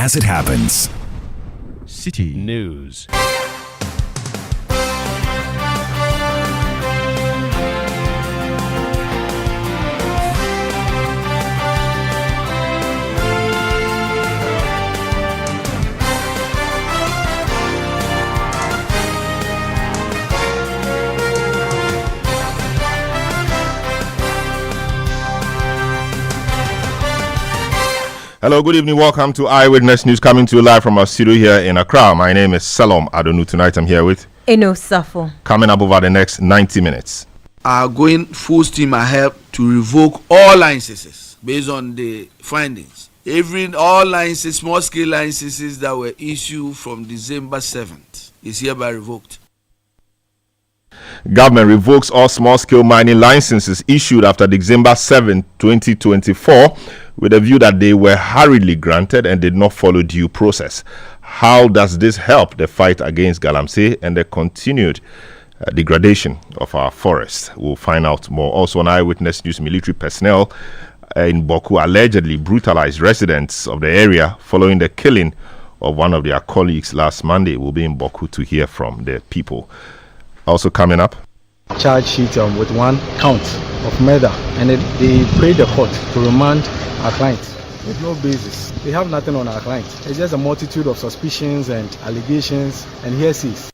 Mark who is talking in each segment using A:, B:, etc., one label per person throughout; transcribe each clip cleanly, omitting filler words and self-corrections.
A: as it happens.
B: Citi News.
C: Hello, good evening. Welcome to Eyewitness News, coming to you live from our studio here in Accra. My name is Salom Adonu. Tonight I'm here with
D: Eno Safo.
C: Coming up over the next 90 minutes.
E: Are going full steam ahead to revoke all licenses based on the findings. All licenses, small scale licenses that were issued from December 7th is hereby revoked.
C: Government revokes all small-scale mining licenses issued after December 7, 2024, with a view that they were hurriedly granted and did not follow due process. How does this help the fight against galamsey and the continued degradation of our forests? We'll find out more. Also on Eyewitness News, military personnel in Boku allegedly brutalized residents of the area following the killing of one of their colleagues last Monday. We'll be in Boku to hear from the people. Also coming up,
F: charge sheet with one count of murder, and they prayed the court to remand our client with no basis. They have nothing on our client. It's just a multitude of suspicions and allegations and hearsays.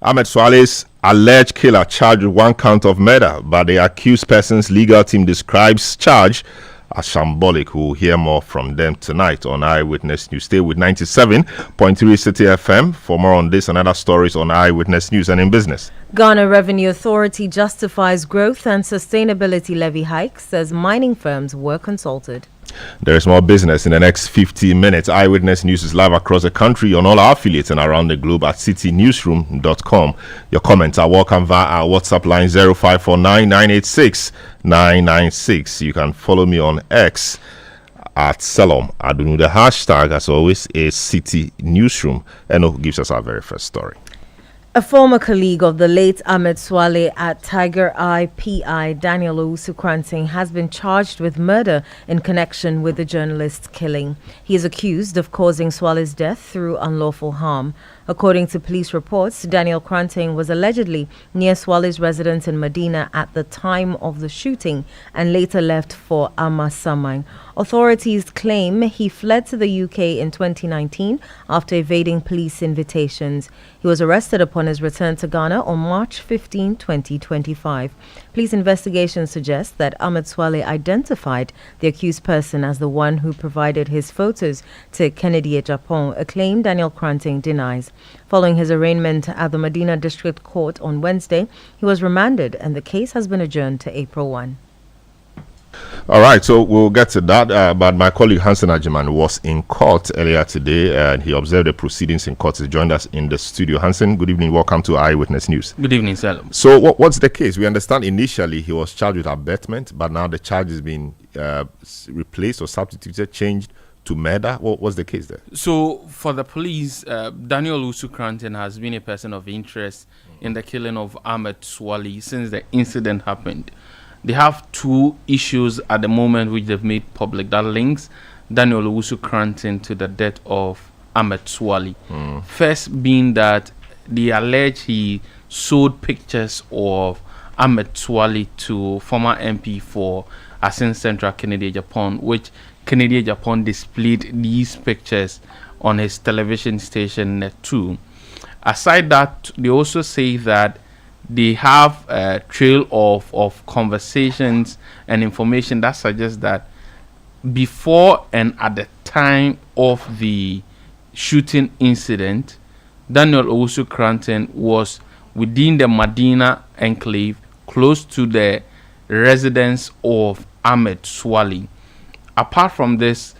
C: Ahmed Suale's alleged killer charged with one count of murder, but the accused person's legal team describes charge as shambolic. We'll hear more from them tonight on Eyewitness News. Stay with 97.3 Citi FM for more on this and other stories on Eyewitness News and in business.
D: Ghana Revenue Authority justifies growth and sustainability levy hikes, says mining firms were consulted.
C: There is more business in the next 15 minutes. Eyewitness News is live across the country on all our affiliates and around the globe at citinewsroom.com. Your comments are welcome via our WhatsApp line 0549 986 996. You can follow me on X at Salom Adunu. The hashtag, as always, is Citi Newsroom. Eno gives us our very first story.
D: A former colleague of the late Ahmed Suale at Tiger Eye PI, Daniel Owusu-Kranting, has been charged with murder in connection with the journalist's killing. He is accused of causing Suale's death through unlawful harm. According to police reports, Daniel Kranting was allegedly near Suale's residence in Medina at the time of the shooting and later left for Amasaman. Authorities claim he fled to the UK in 2019 after evading police invitations. He was arrested upon his return to Ghana on March 15, 2025. Police investigations suggest that Ahmed Suale identified the accused person as the one who provided his photos to Kennedy Japan, a claim Daniel Kranting denies. Following his arraignment at the Medina District Court on Wednesday, he was remanded and the case has been adjourned to April 1.
C: All right, so we'll get to that. But my colleague Hansen Ajiman was in court earlier today and he observed the proceedings in court. He joined us in the studio. Hansen, good evening. Welcome to Eyewitness News.
G: Good evening, Salom.
C: So what's the case? We understand initially he was charged with abetment, but now the charge has been replaced or substituted, changed to murder. What's the case there?
G: So for the police, Daniel Owusu-Kranting has been a person of interest in the killing of Ahmed Suale since the incident happened. They have two issues at the moment which they've made public that links Daniel Owusu-Kranting to the death of Ahmed Suale. First being that they allege he sold pictures of Ahmed Suale to former MP for Asin Central Kennedy Japan, which Kennedy Japan displayed these pictures on his television station Net 2. Aside that, they also say that they have a trail of conversations and information that suggests that before and at the time of the shooting incident, Daniel Owusu-Kranting was within the Medina enclave close to the residence of Ahmed Suale. Apart from this,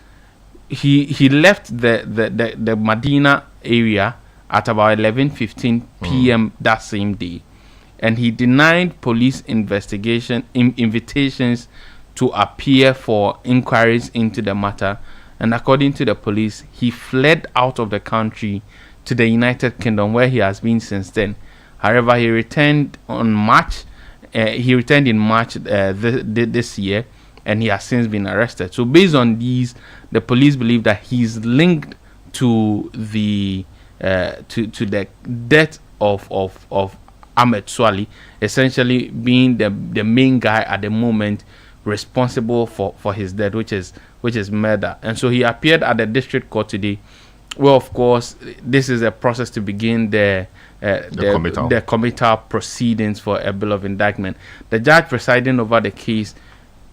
G: he left the Medina area at about 11:15 p.m. that same day, and he denied police invitations to appear for inquiries into the matter. And according to the police, he fled out of the country to the United Kingdom, where he has been since then. However, he returned in March this year and he has since been arrested. So based on these, the police believe that he's linked to the death of Ahmed Suale, essentially being the main guy at the moment responsible for his death, which is murder. And so he appeared at the district court today. Well, of course, this is a process to begin the committal proceedings for a bill of indictment. The judge presiding over the case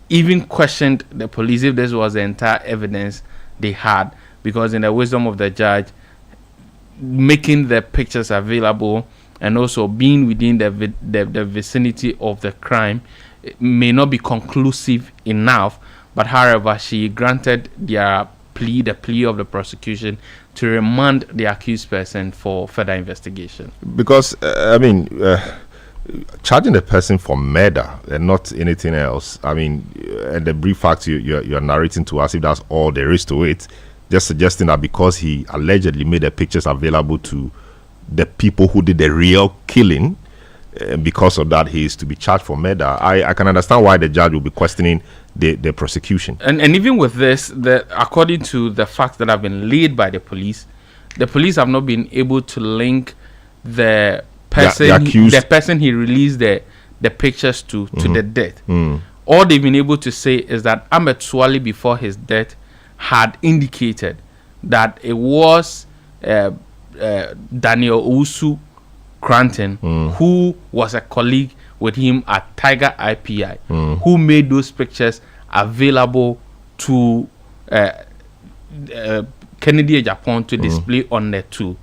G: even questioned the police if this was the entire evidence they had, because in the wisdom of the judge, making the pictures available and also being within the vicinity of the crime may not be conclusive enough. But however, she granted the plea of the prosecution to remand the accused person for further investigation.
C: Because charging the person for murder and not anything else, and the brief facts you're narrating to us, if that's all there is to it, just suggesting that because he allegedly made the pictures available to the people who did the real killing, because of that he is to be charged for murder. I can understand why the judge will be questioning the prosecution. And
G: even with this, according to the facts that have been laid by the police have not been able to link the person he released the pictures to the death. All they've been able to say is that Ahmed Suale before his death had indicated that it was Daniel Owusu Cranton, who was a colleague with him at Tiger IPI, who made those pictures available to Kennedy Japan to display on the tool.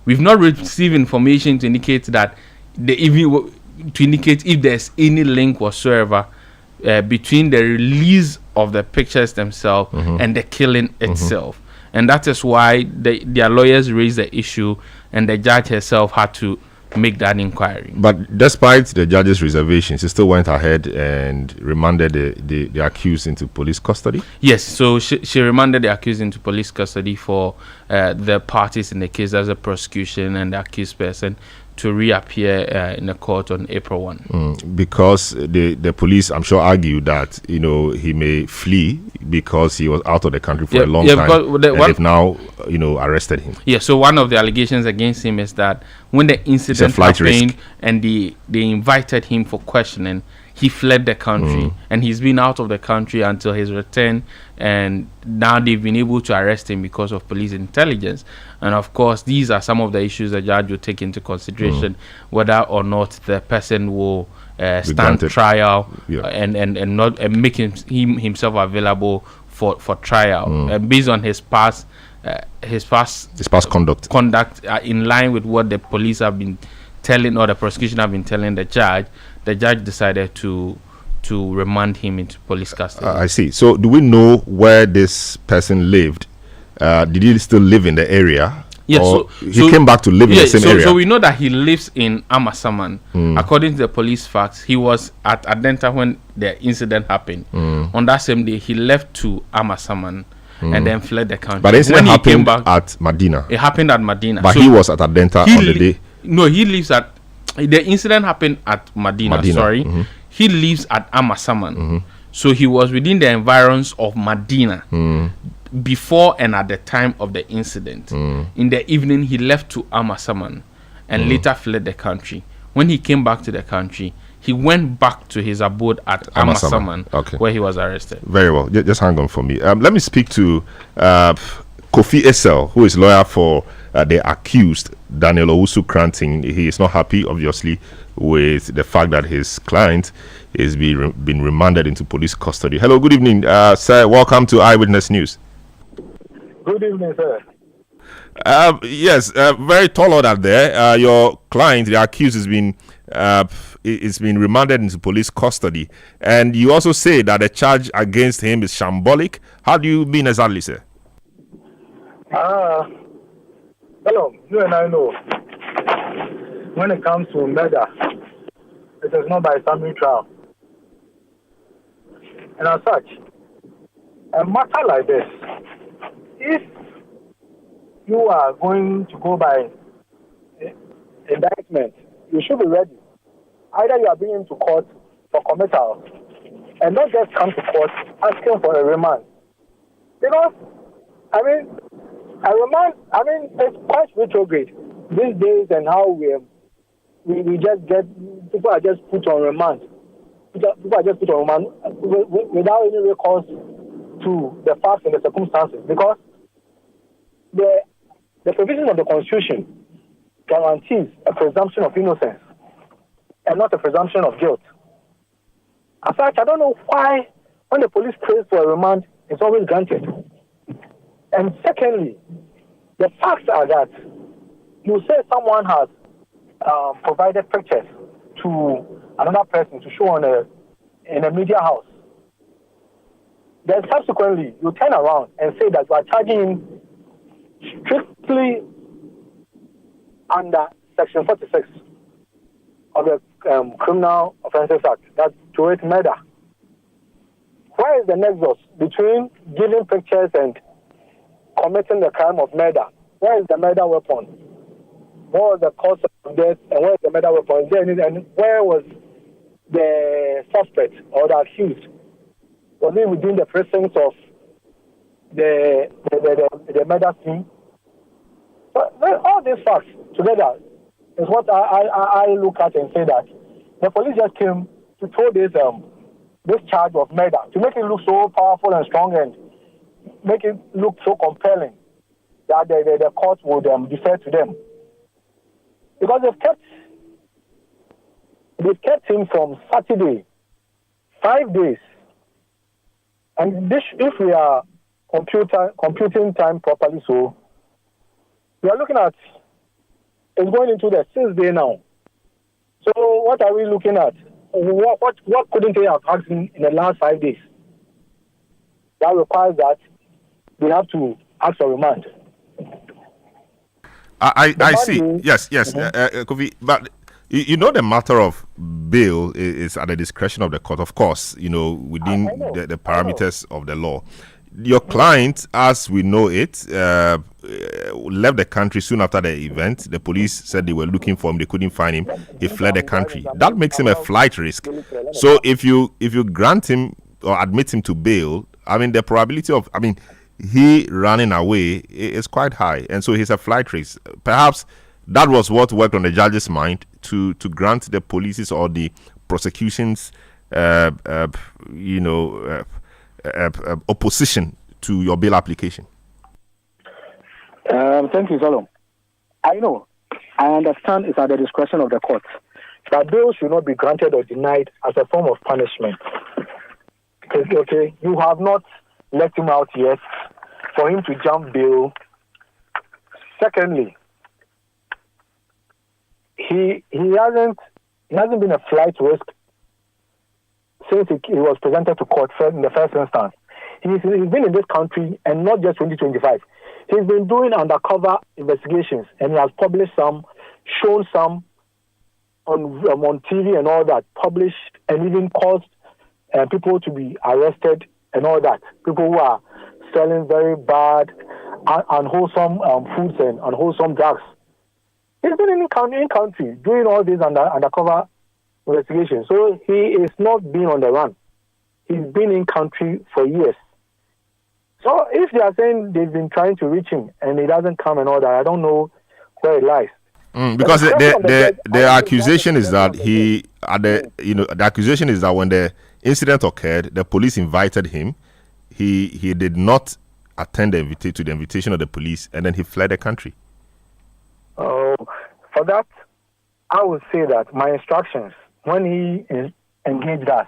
G: We've not received information to indicate that if there's any link whatsoever between the release of the pictures themselves and the killing itself. And that is why their lawyers raised the issue, and the judge herself had to make that inquiry.
C: But despite the judge's reservations, he still went ahead and remanded the accused into police custody?
G: Yes, so she remanded the accused into police custody for the parties in the case, as a prosecution and the accused person, to reappear in the court on April 1.
C: Because the police, I'm sure, argue that he may flee because he was out of the country for a long time, and they've now arrested him.
G: Yeah, so one of the allegations against him is that when the incident happened and they invited him for questioning, he fled the country, and he's been out of the country until his return, and now they've been able to arrest him because of police intelligence. And of course, these are some of the issues the judge will take into consideration, whether or not the person will stand trial and make himself available for trial, based on his past conduct in line with what the police have been telling, or the prosecution have been telling the judge. The judge decided to remand him into police custody.
C: I see. So do we know where this person lived? Did he still live in the area?
G: Yes.
C: So he came back to live in the same area?
G: So we know that he lives in Amasaman. According to the police facts, he was at Adenta when the incident happened. On that same day, he left to Amasaman and then fled the country.
C: But the incident happened at Medina.
G: It happened at Medina.
C: But he was at Adenta on the day.
G: No, he lives at... The incident happened at Medina. He lives at Amasaman. So he was within the environs of Medina before and at the time of the incident. In the evening, he left to Amasaman and later fled the country. When he came back to the country, he went back to his abode at Amasaman, where he was arrested.
C: Very well. Just hang on for me. Let me speak to Kofi Esel, who is lawyer for the accused, Daniel Owusu Cranton. He is not happy, obviously, with the fact that his client is been remanded into police custody. Hello, good evening, sir. Welcome to Eyewitness News.
A: Good evening, sir.
C: Yes, very tall order there. Your client, the accused, has been remanded into police custody, and you also say that the charge against him is shambolic. How do you mean exactly, sir?
A: Hello, you and I know when it comes to murder, it is not by summary trial. And as such, a matter like this, if you are going to go by indictment, you should be ready. Either you are bringing him to court for committal, and not just come to court asking for a remand. Because, I mean, it's quite retrograde these days, and how we just get, people are just put on remand. People are just put on remand without any recourse to the facts and the circumstances, because the provision of the Constitution guarantees a presumption of innocence and not a presumption of guilt. As such, I don't know why, when the police prays for a remand, it's always granted. And secondly, the facts are that you say someone has provided pictures to another person to show in a media house. Then subsequently, you turn around and say that you are charging him strictly under Section 46 of the Criminal Offences Act. That's to it murder. Where is the nexus between giving pictures and committing the crime of murder? Where is the murder weapon? What was the cause of death, and where is the murder weapon? And where was the suspect or the accused? Was he within the precincts of the murder scene? So all these facts together is what I look at and say that the police just came to throw this charge of murder to make it look so powerful and strong and make it look so compelling that the court would defer to them. Because they've kept him from Saturday, 5 days. And this, if we are computing time properly, so we are looking at, it's going into the 6th day now. So what are we looking at? What couldn't they have asked in the last 5 days? That requires that they have to ask for remand.
C: I see. Yes. Kofi, but you know the matter of bail is at the discretion of the court, of course, within the parameters of the law. Your client, as we know it, left the country soon after the event. The police said they were looking for him. They couldn't find him. He fled the country. That makes him a flight risk. So if you grant him or admit him to bail, the probability of, he running away is quite high. And so he's a flight risk. Perhaps that was what worked on the judge's mind to grant the police's or the prosecution's, opposition to your bail application.
A: Thank you, Salom. I understand it's at the discretion of the court, but bail should not be granted or denied as a form of punishment. Okay, you have not let him out yet for him to jump bail. Secondly, he hasn't been a flight risk since he was presented to court in the first instance. He's been in this country, and not just 2025. He's been doing undercover investigations, and he has published some, shown some on TV and all that, published and even caused people to be arrested and all that. People who are selling very bad, unwholesome foods and unwholesome drugs. He's been in country doing all these undercover investigations. So he is not being on the run. He's been in country for years. So if they are saying they've been trying to reach him and he doesn't come and all that, I don't know where it lies.
C: Because the accusation is that the accusation is that when the incident occurred, the police invited him. He did not attend to the invitation of the police, and then he fled the country.
A: For that, I would say that my instructions, when he engaged us,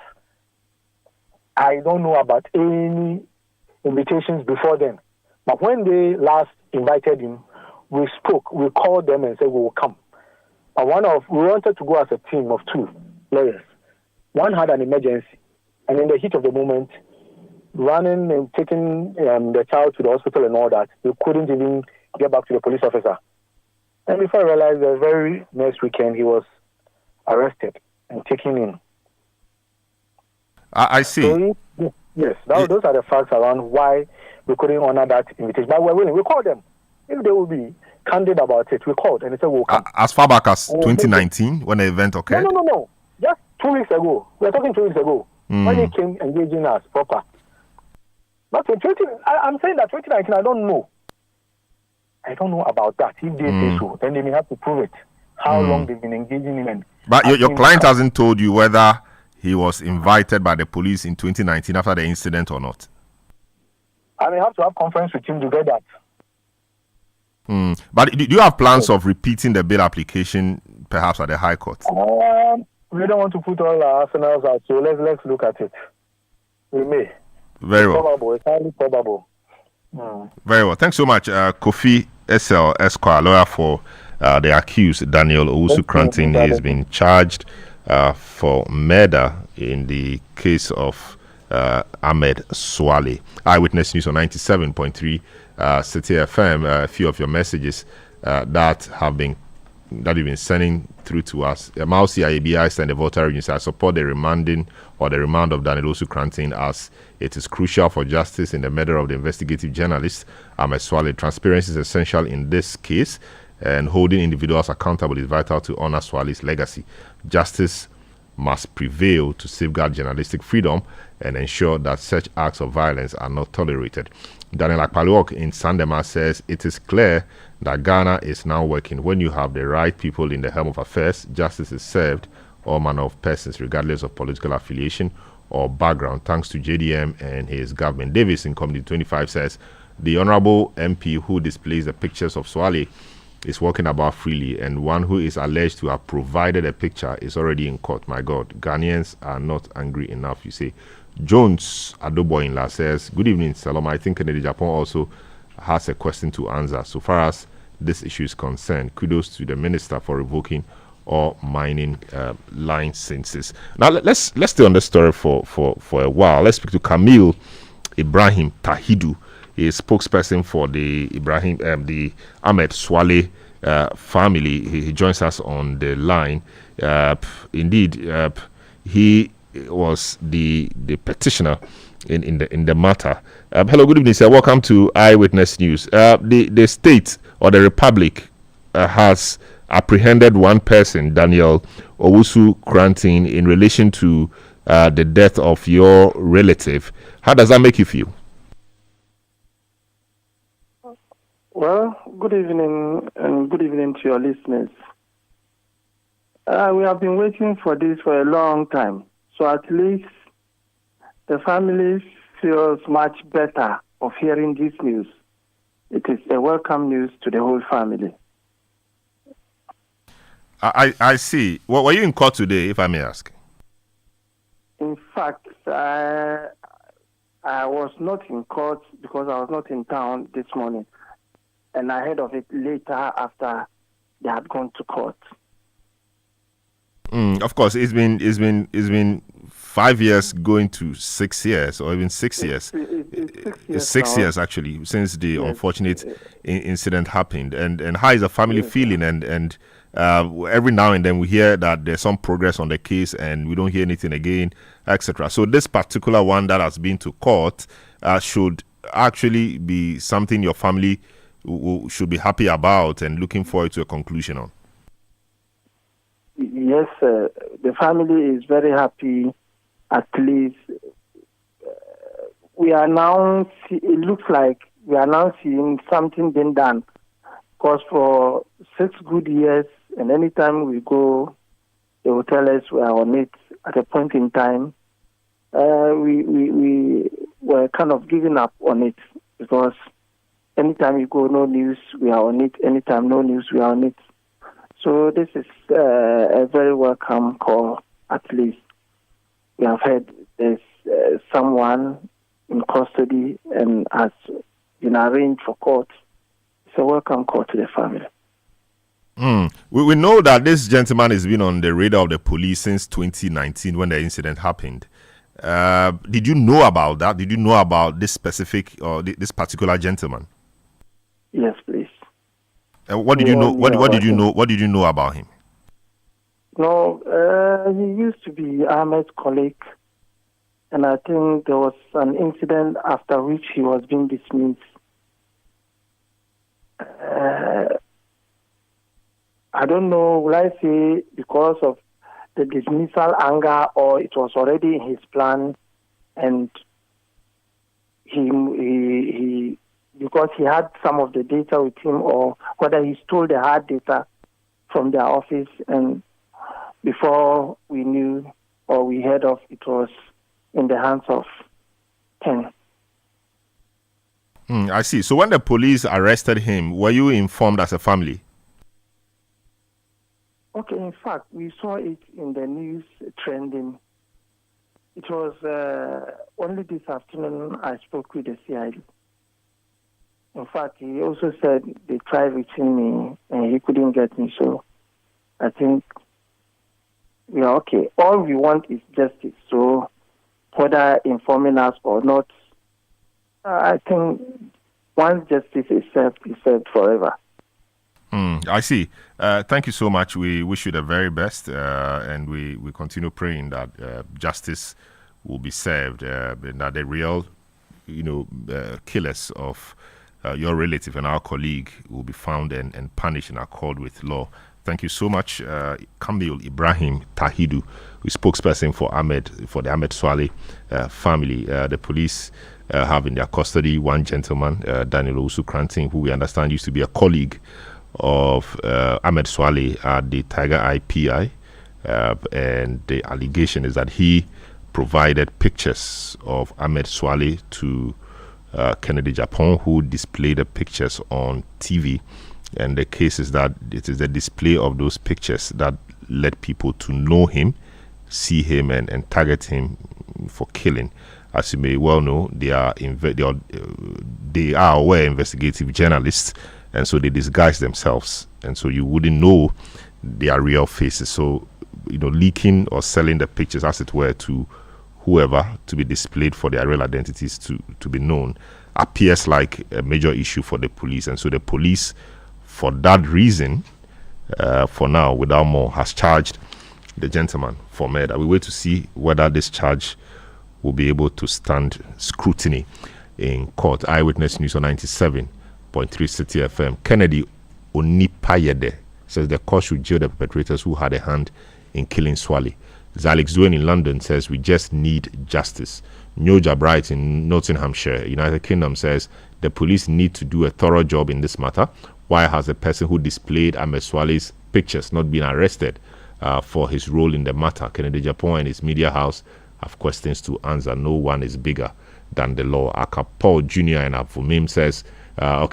A: I don't know about any invitations before then. But when they last invited him, we spoke. We called them and said we will come. But we wanted to go as a team of 2 lawyers. One had an emergency, and in the heat of the moment, running and taking the child to the hospital and all that, we couldn't even get back to the police officer. And before I realized, the very next weekend, he was arrested and taken in.
C: I see.
A: So yes, those are the facts around why we couldn't honor that invitation. But we're willing. We called them. If they will be candid about it, we called and they said we'll come.
C: As far back as 2019, when the event occurred?
A: No. Just 2 weeks ago. We're talking 2 weeks ago. when he came engaging us proper. But in I'm saying that 2019, I don't know. I don't know about that. If they say so, then they may have to prove it. How long they've been engaging him. And
C: but your client hasn't told you whether he was invited by the police in 2019 after the incident or not.
A: I may have to have conference with him to get that.
C: But do you have plans of repeating the bail application, perhaps at the High Court?
A: We don't want to put all our arsenals out, so let's look at it. We may.
C: Very well.
A: Probable. It's highly probable.
C: Very well. Thanks so much, Kofi SL Esquire, lawyer for the accused Daniel Owusu-Kranting. He has been charged for murder in the case of Ahmed Suale. Eyewitness News on 97.3 Citi FM. A few of your messages that you've been sending through to us. Mausi ABI and the Volta region says, I support the remand of Daniel Owusu-Kranting as it is crucial for justice in the murder of the investigative journalist Ahmed Suale. Transparency is essential in this case, and holding individuals accountable is vital to honor Suale's legacy. Justice must prevail to safeguard journalistic freedom and ensure that such acts of violence are not tolerated. Daniel Akpaluok in Sandema says, it is clear that Ghana is now working. When you have the right people in the helm of affairs, justice is served all manner of persons, regardless of political affiliation or background, thanks to JDM and his government. Davis in Committee 25 says, the Honorable MP who displays the pictures of Suale is walking about freely, and one who is alleged to have provided a picture is already in court. My God, Ghanaians are not angry enough, you say. Jones Adoboinla says, good evening, Salom. I think Kennedy Japan also has a question to answer. So far as this issue is concerned, kudos to the minister for revoking all mining licenses. Now let's stay on the story for a while. Let's speak to Camille Ibrahim Tahidu, a spokesperson for the Ahmed Suale family. He joins us on the line. Indeed, he was the petitioner in the matter. Hello, good evening, sir. Welcome to Eyewitness News. The state or the republic has apprehended one person, Daniel Owusu-Kranting, in relation to the death of your relative. How does that make you feel?
H: Well, good evening, and good evening to your listeners. We have been waiting for this for a long time, so at least the family feels much better of hearing this news. It is a welcome news to the whole family.
C: I see. Well, were you in court today, if I may ask?
H: In fact, I was not in court because I was not in town this morning, and I heard of it later after they had gone to court.
C: Of course, it's been 5 years going to 6 years, or even 6 years. It's 6 years actually since the unfortunate incident happened. And how is the family feeling? And every now and then we hear that there's some progress on the case, and we don't hear anything again, etc. So this particular one that has been to court should actually be something your family should be happy about and looking forward to a conclusion on.
H: Yes, the family is very happy. At least we are now, it looks like we are now seeing something being done. Because for 6 good years, and anytime we go, they will tell us we are on it. At a point in time, we were kind of giving up on it, because anytime you go, no news, we are on it. Anytime, no news, we are on it. So this is a very welcome call, at least. We have heard there's someone in custody and has been arranged for court. It's a welcome call to the family.
C: We know that this gentleman has been on the radar of the police since 2019 when the incident happened. Did you know about that? Did you know about this specific or this particular gentleman?
H: Yes, please.
C: What did you know? What did you know? What did you know about him?
H: No, he used to be Ahmed's colleague, and I think there was an incident after which he was being dismissed. I don't know, will I say because of the dismissal anger or it was already in his plan, and he because he had some of the data with him, or whether he stole the hard data from their office, and before we knew or we heard of, it was in the hands of 10.
C: I see. So when the police arrested him, were you informed as a family?
H: Okay, in fact, we saw it in the news trending. It was only this afternoon I spoke with the CID. In fact, he also said they tried reaching me and he couldn't get me. So I think we are okay. All we want is justice. So whether informing us or not, I think once justice is served forever.
C: I see. Thank you so much. We wish you the very best, and we continue praying that justice will be served, and that the real, killers of your relative and our colleague will be found and punished in accord with law. Thank you so much, Kamil Ibrahim Tahidu, who is spokesperson for the Ahmed Suale family. The police have in their custody one gentleman, Daniel Osu-Kranting, who we understand used to be a colleague of Ahmed Suale at the Tiger Eye PI, and the allegation is that he provided pictures of Ahmed Suale to Kennedy Japan, who displayed the pictures on TV. And the case is that it is the display of those pictures that led people to know him, see him, and target him for killing. As you may well know, they are aware investigative journalists, and so they disguise themselves, and so you wouldn't know their real faces. So, leaking or selling the pictures, as it were, to whoever to be displayed for their real identities to be known appears like a major issue for the police. And so the police, for that reason, for now, without more, has charged the gentleman for murder. We wait to see whether this charge will be able to stand scrutiny in court. Eyewitness News on 97.3 Citi FM. Kennedy Onipayede says the court should jail the perpetrators who had a hand in killing Suale. Zalix Dwayne in London says we just need justice. Nyoja Bright in Nottinghamshire, United Kingdom, says the police need to do a thorough job in this matter. Why has the person who displayed Ahmed Suale's pictures not been arrested for his role in the matter? Kennedy Japan and his media house have questions to answer. No one is bigger than the law. Aka Paul Jr. and Avumim says,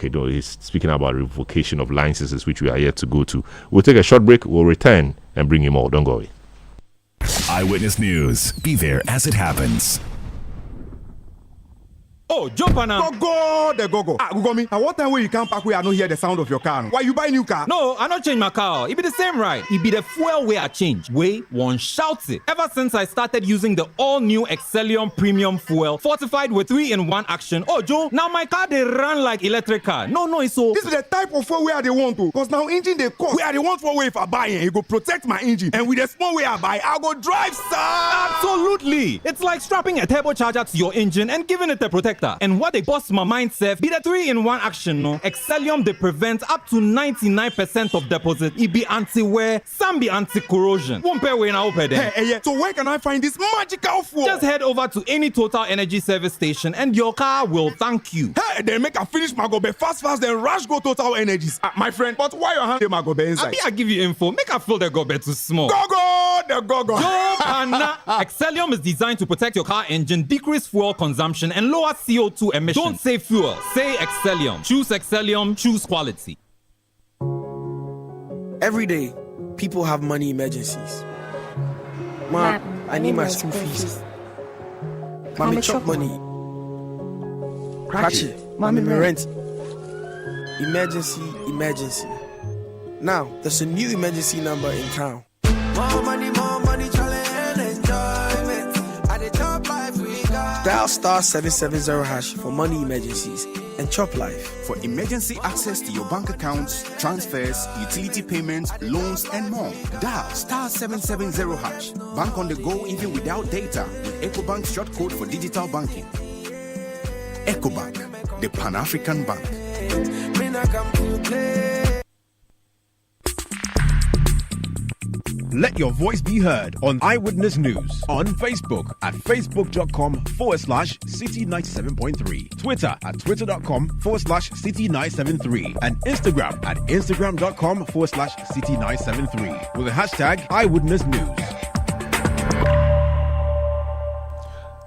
C: he's speaking about revocation of licenses, which we are yet to go to. We'll take a short break. We'll return and bring you more. Don't go away.
B: Eyewitness News. Be there as it happens.
I: Oh, jump on now.
J: Go. Google me. At what time when you come back where I don't hear the sound of your car? Why you buy new car?
I: No, I not change my car. It be the same right. It be the fuel way I change. Way one shouts it. Ever since I started using the all-new Excellium Premium Fuel, fortified with 3-in-1 action. Oh, Joe, now my car they run like electric car. No, it's so.
J: This is the type of fuel where they want to. Because now engine they cost. Where they want for way if I buy it, it go protect my engine. And with the small way I buy, I go drive, sir.
I: Absolutely. It's like strapping a turbocharger to your engine and giving it a protector. And what they bust my mind, Seth, be the 3-in-1 action, no? Excellium, they prevent up to 99% of deposit. It be anti-wear, some be anti-corrosion. Won't pay when I open them.
J: Hey, so where can I find this magical fuel?
I: Just head over to any Total Energy service station and your car will thank you.
J: Hey, then make a finish my gobe fast, then rush go Total Energies. My friend, but why your hand my gobe inside?
I: I give you info. Make a fill the gobe too small.
J: Go.
I: Yo, Pana. Excellium is designed to protect your car engine, decrease fuel consumption, and lower CO2 emissions. Don't say fuel, say Excellium. Choose Excellium, choose quality.
K: Every day, people have money emergencies. Ma, I need my school fees. Mommy chop money. Cratchy, mommy rent. Emergency. Now, there's a new emergency number in town. More money, challenge and enjoyment. At the top life we got. Dial *770# for money emergencies and chop life.
L: For emergency access to your bank accounts, transfers, utility payments, loans, and more. Dial *770#. Bank on the go even without data with EcoBank's short code for digital banking. EcoBank, the Pan-African Bank.
M: Let your voice be heard on Eyewitness News on Facebook at facebook.com/Citi97.3, Twitter at twitter.com/Citi973, and Instagram at instagram.com/Citi973 with the hashtag Eyewitness News.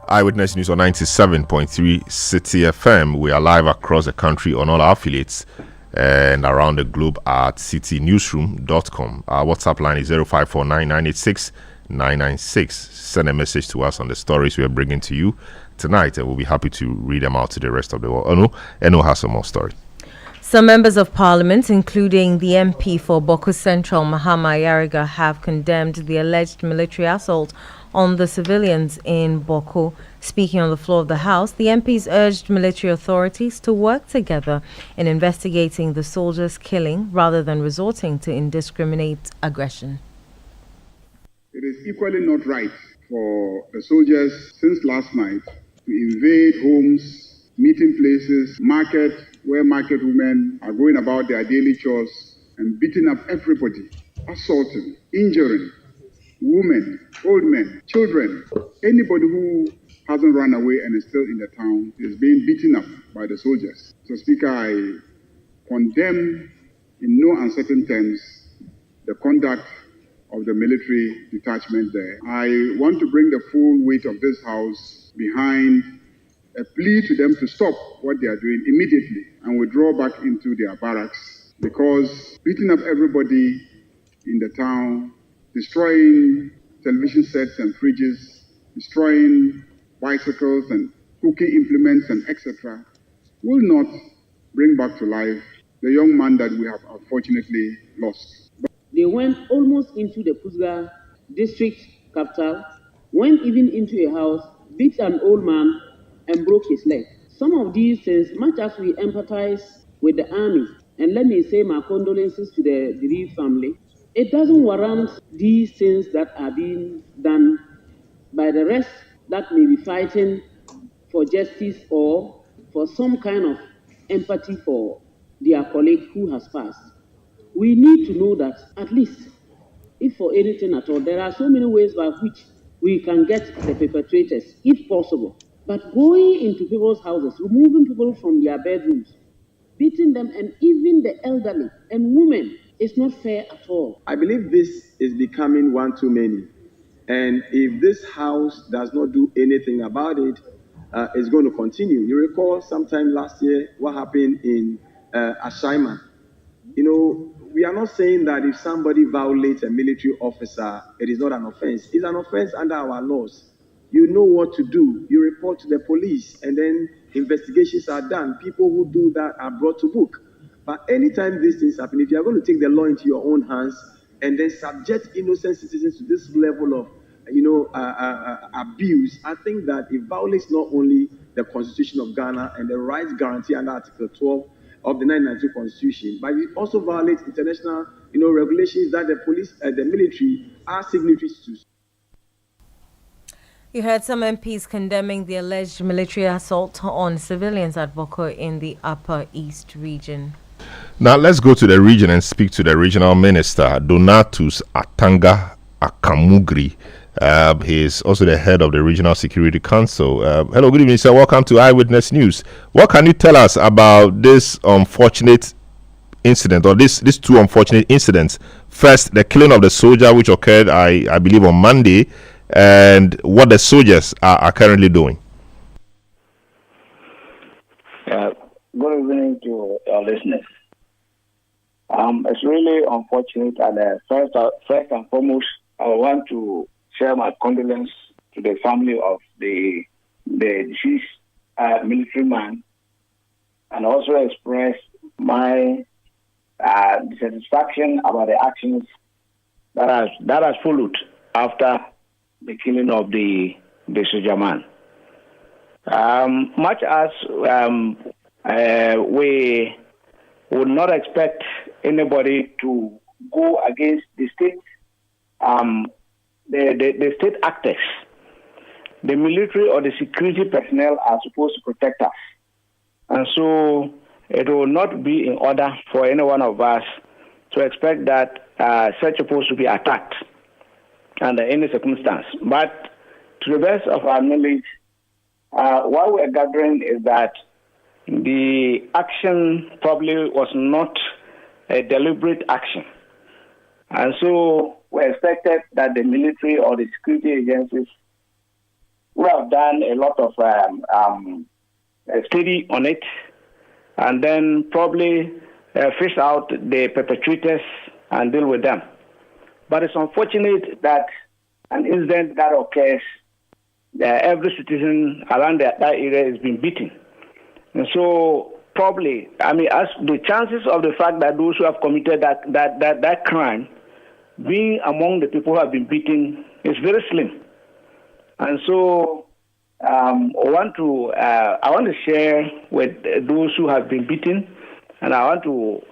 C: Eyewitness News on 97.3 Citi FM. We are live across the country on all our affiliates and around the globe at citinewsroom.com. Our WhatsApp line is 0549986996. Send a message to us on the stories we are bringing to you tonight, and we'll be happy to read them out to the rest of the world. Eno has some more story.
D: Some members of parliament, including the MP for Boku Central, Mahama Yariga, have condemned the alleged military assault on the civilians in Boku. Speaking on the floor of the House, the MPs urged military authorities to work together in investigating the soldiers' killing rather than resorting to indiscriminate aggression.
N: It is equally not right for the soldiers since last night to invade homes, meeting places, market, where market women are going about their daily chores and beating up everybody, assaulting, injuring women, old men, children, anybody who hasn't run away and is still in the town is being beaten up by the soldiers. So, Speaker, I condemn in no uncertain terms the conduct of the military detachment there. I want to bring the full weight of this House behind a plea to them to stop what they are doing immediately and withdraw back into their barracks, because beating up everybody in the town, destroying television sets and fridges, destroying bicycles and cooking implements and etc. will not bring back to life the young man that we have unfortunately lost.
O: They went almost into the Pusga district capital, went even into a house, beat an old man and broke his leg. Some of these things, much as we empathize with the army, and let me say my condolences to the bereaved family, it doesn't warrant these things that are being done by the rest that may be fighting for justice or for some kind of empathy for their colleague who has passed. We need to know that at least, if for anything at all, there are so many ways by which we can get the perpetrators, if possible. But going into people's houses, removing people from their bedrooms, beating them, and even the elderly and women, is not fair at all.
P: I believe this is becoming one too many. And if this House does not do anything about it, it's going to continue. You recall sometime last year what happened in Ashaiman. You know, we are not saying that if somebody violates a military officer, it is not an offense. It's an offense under our laws. You know what to do. You report to the police, and then investigations are done. People who do that are brought to book. But anytime these things happen, if you are going to take the law into your own hands and then subject innocent citizens to this level of, abuse, I think that it violates not only the Constitution of Ghana and the rights guaranteed under Article 12 of the 1992 Constitution, but it also violates international, regulations that the police, the military are signatories to.
D: You heard some MPs condemning the alleged military assault on civilians at Boku in the Upper East region.
C: Now let's go to the region and speak to the regional minister, Donatus Atanga Akamugri. He is also the head of the Regional Security Council. Hello, good evening, sir. Welcome to Eyewitness News. What can you tell us about this unfortunate incident, or these two unfortunate incidents? First, the killing of the soldier, which occurred, I believe, on Monday, and what the soldiers are currently doing.
Q: Good evening to our listeners. It's really unfortunate, and first and foremost, I want to share my condolence to the family of the deceased military man, and also express my dissatisfaction about the actions that has followed after the killing of the soldier man. Much as we would not expect anybody to go against the state, the state actors, the military or the security personnel are supposed to protect us. And so it will not be in order for any one of us to expect that such supposed to be attacked under any circumstance. But to the best of our knowledge, what we're gathering is that the action probably was not a deliberate action. And so we expected that the military or the security agencies would have done a lot of study on it and then probably fish out the perpetrators and deal with them. But it's unfortunate that an incident that occurs, every citizen around that area is being beaten. And so probably, as the chances of the fact that those who have committed that crime being among the people who have been beaten is very slim. And so I want to share with those who have been beaten, and I want to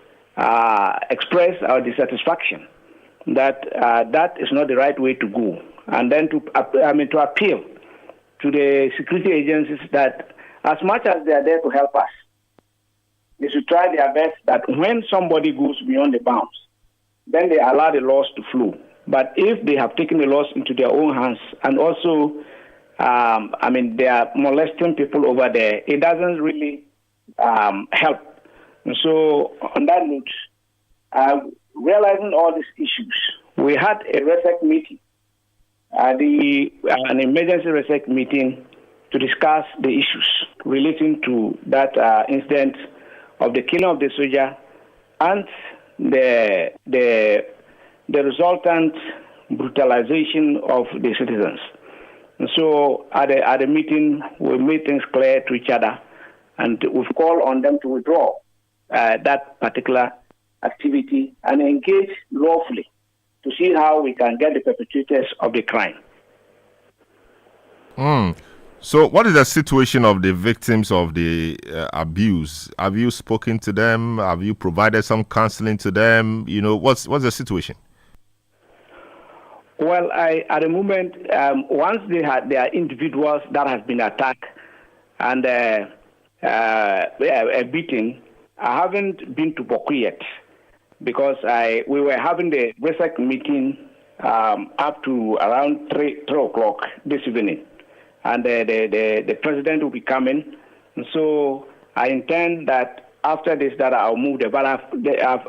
Q: express our dissatisfaction that that is not the right way to go, and then to appeal to the security agencies that as much as they are there to help us, they should try their best that when somebody goes beyond the bounds, then they allow the laws to flow. But if they have taken the laws into their own hands and also, they are molesting people over there, it doesn't really help. And so on that note, realizing all these issues, we had a RESEC meeting, an emergency RESEC meeting to discuss the issues relating to that incident of the killing of the soldier and the resultant brutalization of the citizens. And so at the meeting, we made things clear to each other, and we've called on them to withdraw that particular activity and engage lawfully to see how we can get the perpetrators of the crime.
C: So what is the situation of the victims of the abuse? Have you spoken to them? Have you provided some counseling to them? What's the situation?
Q: Well, at the moment, once they had their individuals that have been attacked and beaten, I haven't been to Boku yet because we were having the RESEC meeting up to around 3 o'clock this evening. And the president will be coming. And so I intend that after this that I'll move there. But I've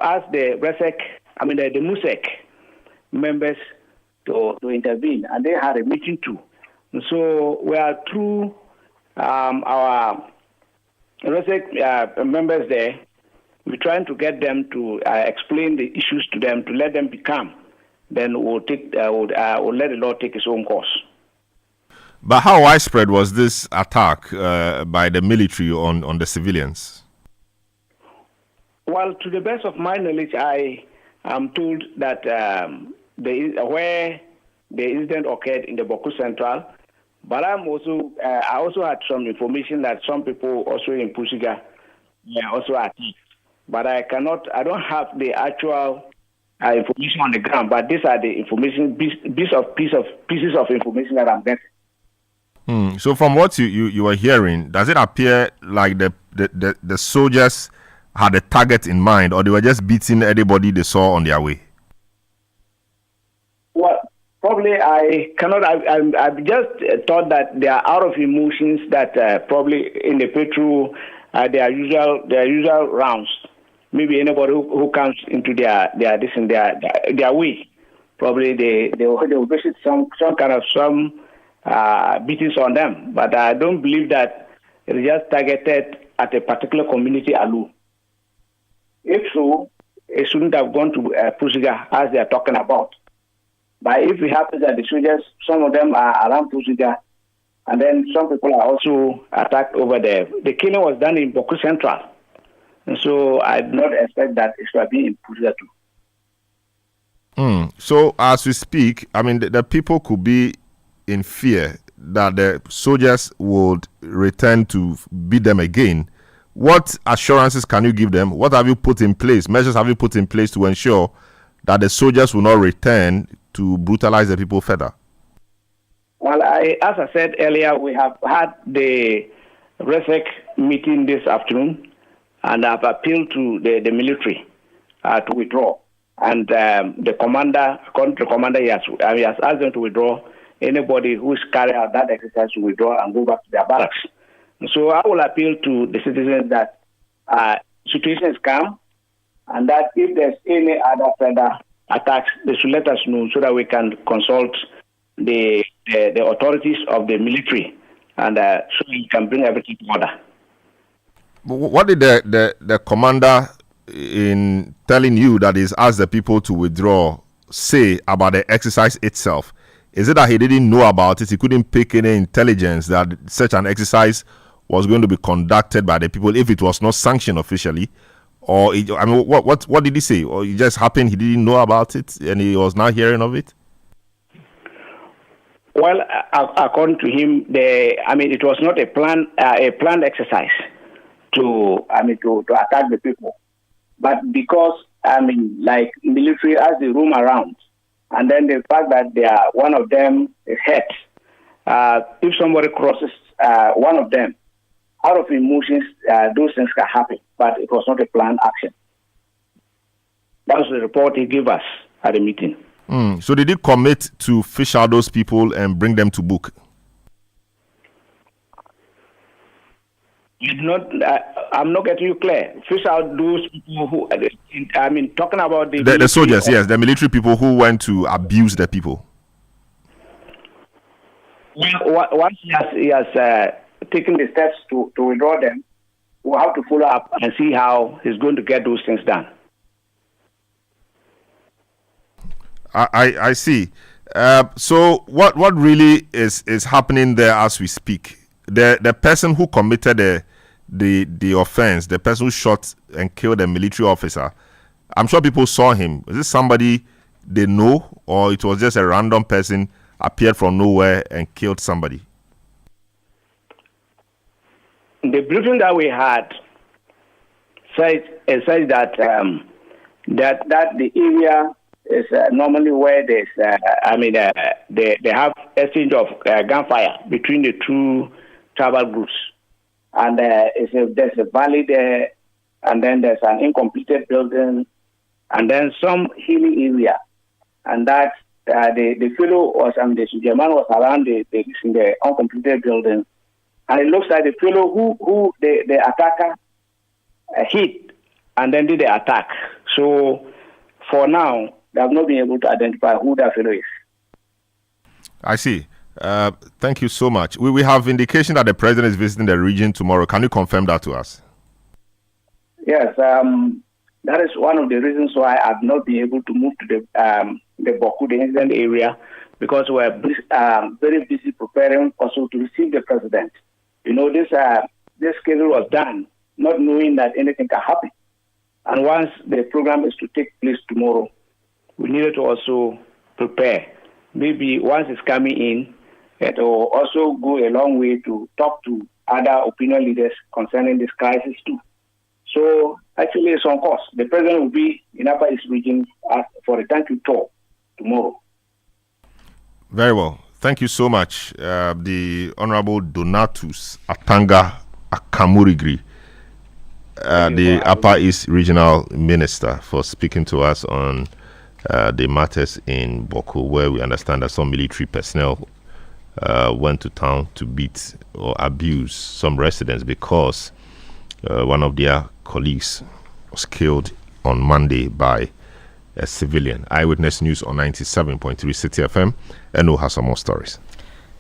Q: asked the RESEC, the MUSEC members to intervene, and they had a meeting too. And so we are through our RESEC members there. We're trying to get them to explain the issues to them, to let them be calm. Then we'll let the law take its own course.
C: But how widespread was this attack by the military on the civilians?
Q: Well, to the best of my knowledge, I am told that where the incident occurred in the Boku Central, but I also had some information that some people also in Pusiga also attacked. But I don't have the actual information on the ground. But these are the information, pieces of information that I'm getting.
C: So from what you were hearing, does it appear like the soldiers had a target in mind, or they were just beating anybody they saw on their way?
Q: Well, probably I cannot. I've just thought that they are out of emotions. That probably in the patrol, their usual rounds. Maybe anybody who comes into their way, probably they will visit some kind of beatings on them. But I don't believe that it is just targeted at a particular community alone. If so, it shouldn't have gone to Pusiga as they are talking about. But if it happens that the soldiers, some of them are around Pusiga, and then some people are also attacked over there. The killing was done in Boku Central. And so I do not expect that it should be in Pusiga too.
C: So as we speak, the people could be in fear that the soldiers would return to beat them again. What assurances can you give them? What have you put in place? Measures have you put in place to ensure that the soldiers will not return to brutalize the people further?
Q: Well, as I said earlier, we have had the RESEC meeting this afternoon, and I've appealed to the military to withdraw. And the commander, according to the commander, he has asked them to withdraw. Anybody who's carrying out that exercise to withdraw and go back to their barracks. So I will appeal to the citizens that situation is calm, and that if there's any other further attacks, they should let us know so that we can consult the authorities of the military, and so we can bring everything to order.
C: What did the commander, in telling you that he's asked the people to withdraw, say about the exercise itself? Is it that he didn't know about it? He couldn't pick any intelligence that such an exercise was going to be conducted by the people if it was not sanctioned officially? Or, what did he say? Or it just happened, he didn't know about it and he was now hearing of it?
Q: Well, according to him, it was not a planned exercise to attack the people. But because, like military has the room around, and then the fact that one of them is hurt, if somebody crosses one of them, out of emotions, those things can happen. But it was not a planned action. That was the report he gave us at the meeting.
C: So did he commit to fish out those people and bring them to book?
Q: I'm not getting you clear. Fish out those people who, talking about
C: the soldiers, yes, the military people who went to abuse the people.
Q: Well, once he has taken the steps to withdraw them, we'll have to follow up and see how he's going to get those things done.
C: I see. So what really is happening there as we speak? The person who committed the offense, the person who shot and killed a military officer, I'm sure people saw him. Is this somebody they know, or it was just a random person appeared from nowhere and killed somebody?
Q: The briefing that we had says that that the area is normally where there's they have exchange of gunfire between the two tribal groups, and there's a valley there, and then there's an incompleted building, and then some hilly area, and that the fellow was the German was around the uncompleted building, and it looks like the fellow who the attacker hit and then did the attack. So for now, they have not been able to identify who that fellow is.
C: I see. Thank you so much. We have indication that the president is visiting the region tomorrow. Can you confirm that to us?
Q: Yes, that is one of the reasons why I've not been able to move to the Boku, the incident area, because we're very busy preparing also to receive the president. This schedule was done not knowing that anything can happen. And once the program is to take place tomorrow, we needed to also prepare. Maybe once it's coming in, it will also go a long way to talk to other opinion leaders concerning this crisis too. So actually it's on course. The president will be in Upper East region for a thank you tour tomorrow.
C: Very well. Thank you so much. The Honorable Donatus Atanga Akamurigri, the Upper East Regional Minister, for speaking to us on the matters in Boku, where we understand that some military personnel went to town to beat or abuse some residents because one of their colleagues was killed on Monday by a civilian. Eyewitness News on 97.3 Citi FM. Eno has some more stories.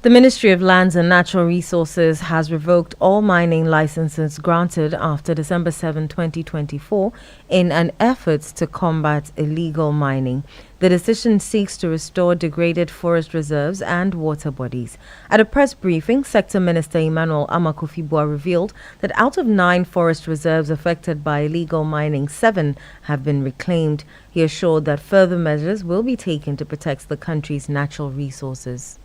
D: The Ministry of Lands and Natural Resources has revoked all mining licenses granted after December 7, 2024 in an effort to combat illegal mining. The decision seeks to restore degraded forest reserves and water bodies. At a press briefing, Sector Minister Emmanuel Amakufibua revealed that out of 9 forest reserves affected by illegal mining, 7 have been reclaimed. He assured that further measures will be taken to protect the country's natural resources.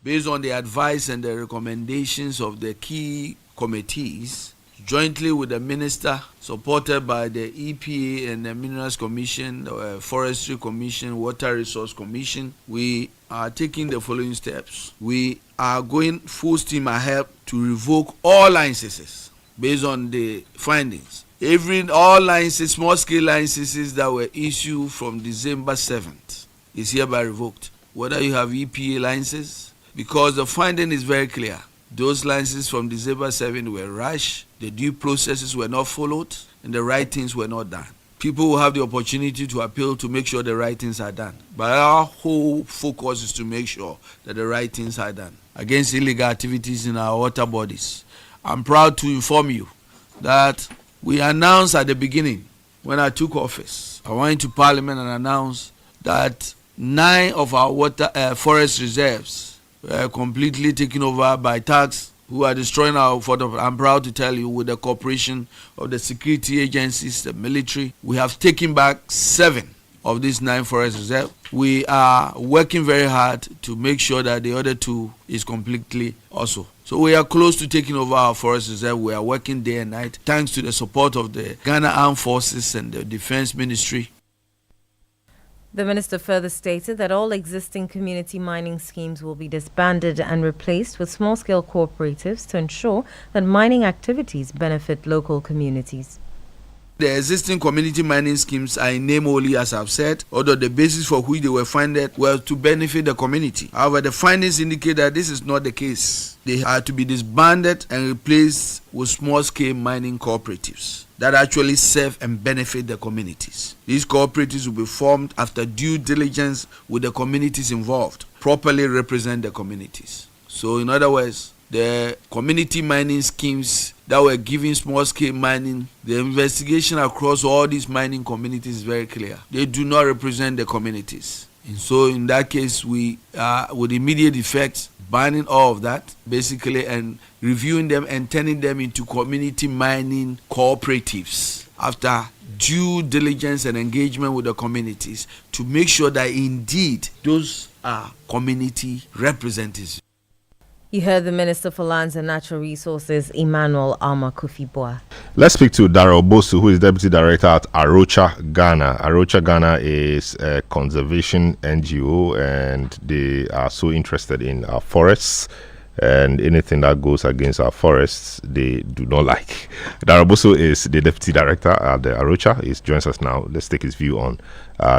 E: Based on the advice and the recommendations of the key committees, jointly with the minister, supported by the EPA and the Minerals Commission, Forestry Commission, Water Resource Commission, we are taking the following steps. We are going full steam ahead to revoke all licenses based on the findings. All licenses, small scale licenses that were issued from December 7th is hereby revoked. Whether you have EPA licenses, because the finding is very clear. Those licenses from December 7th were rushed, the due processes were not followed, and the right things were not done. People will have the opportunity to appeal to make sure the right things are done. But our whole focus is to make sure that the right things are done against illegal activities in our water bodies. I'm proud to inform you that we announced at the beginning, when I took office, I went to Parliament and announced that 9 of our forest reserves were completely taken over by thugs who are destroying our forest. I'm proud to tell you, with the cooperation of the security agencies, the military, we have taken back 7 of these 9 forest reserves. We are working very hard to make sure that the other 2 is completely also. So we are close to taking over our forest reserve. We are working day and night, thanks to the support of the Ghana Armed Forces and the Defense Ministry.
D: The minister further stated that all existing community mining schemes will be disbanded and replaced with small-scale cooperatives to ensure that mining activities benefit local communities.
E: The existing community mining schemes are in name only, as I've said, although the basis for which they were funded were to benefit the community. However, the findings indicate that this is not the case. They are to be disbanded and replaced with small-scale mining cooperatives that actually serve and benefit the communities. These cooperatives will be formed after due diligence with the communities involved, properly represent the communities. So in other words, the community mining schemes that were giving small-scale mining, the investigation across all these mining communities is very clear. They do not represent the communities. And so in that case, we with immediate effect, banning all of that, basically, and reviewing them and turning them into community mining cooperatives after due diligence and engagement with the communities to make sure that indeed those are community representatives.
D: You heard the Minister for Lands and Natural Resources, Emmanuel Alma Kofi-Boa.
C: Let's speak to Darrell Bosu, who is Deputy Director at Arocha Ghana. Arocha Ghana is a conservation NGO, and they are so interested in our forests, and anything that goes against our forests, they do not like. Darrell Bosu is the Deputy Director at the Arocha. He joins us now. Let's take his view on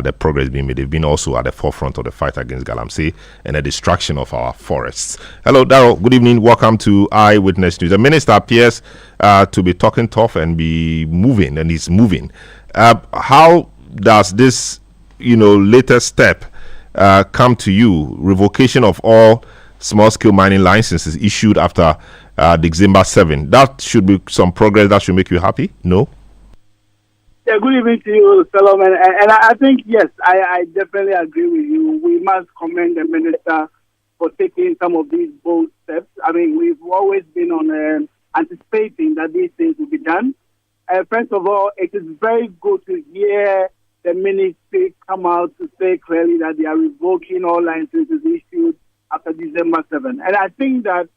C: the progress being made. They've been also at the forefront of the fight against galamsey and the destruction of our forests. Hello, Darrell. Good evening. Welcome to Eyewitness News. The minister appears to be talking tough and be moving, and he's moving. How does this, latest step come to you? Revocation of all small-scale mining licenses issued after December 7. That should be some progress that should make you happy? No?
A: Yeah, good evening to you, Solomon. And I think, yes, I definitely agree with you. We must commend the minister for taking some of these bold steps. I mean, we've always been on anticipating that these things will be done. First of all, it is very good to hear the ministry come out to say clearly that they are revoking all licenses issued after December 7. And I think that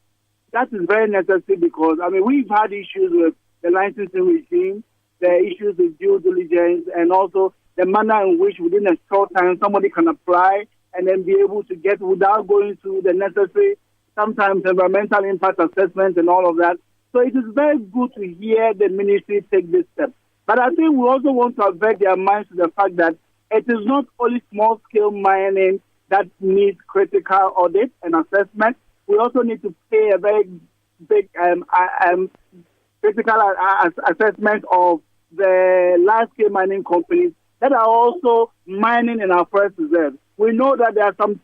A: is very necessary because, I mean, we've had issues with the licensing regime, the issues with due diligence, and also the manner in which within a short time somebody can apply and then be able to get without going through the necessary, sometimes environmental impact assessments and all of that. So it is very good to hear the ministry take this step. But I think we also want to avert their minds to the fact that it is not only small-scale mining that needs critical audit and assessment. We also need to pay a very big critical assessment of the large-scale mining companies that are also mining in our forest reserves. We know that there are some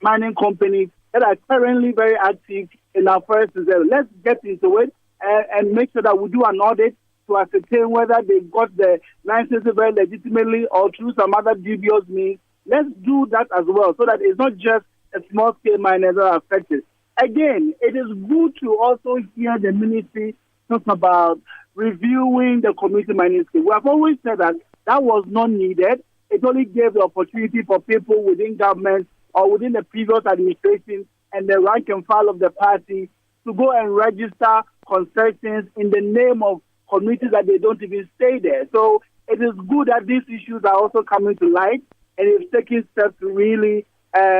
A: mining companies that are currently very active in our forest reserves. Let's get into it and make sure that we do an audit to ascertain whether they got the licenses very legitimately or through some other dubious means. Let's do that as well so that it's not just a small-scale miners that are affected. Again, it is good to also hear the ministry talk about reviewing the community mining scheme. We have always said that was not needed. It only gave the opportunity for people within government or within the previous administration and the rank and file of the party to go and register concessions in the name of communities that they don't even stay there. So it is good that these issues are also coming to light, and it's taking steps to really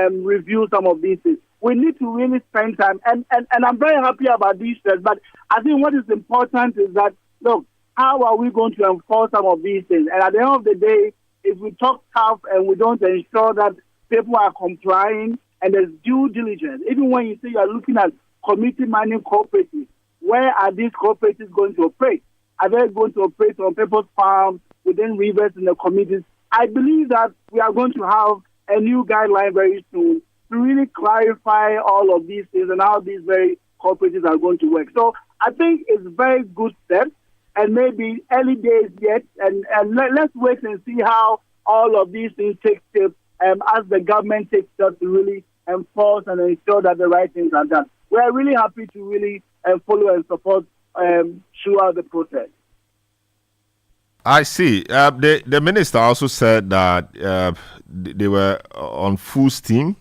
A: review some of these things. We need to really spend time, and I'm very happy about these steps, but I think what is important is that, look,
R: how are we going to enforce some of these things? And at the end of the day, if we talk tough and we don't ensure that people are complying and there's due diligence, even when you say you are looking at community mining cooperatives, where are these cooperatives going to operate? Are they going to operate on people's farms, within rivers in the communities? I believe that we are going to have a new guideline very soon to really clarify all of these things and how these very cooperatives are going to work. So I think it's very good steps, and maybe early days yet, and let's wait and see how all of these things take shape as the government takes steps to really enforce and ensure that the right things are done. We are really happy to really follow and support throughout the process.
C: I see. The minister also said that they were on full steam.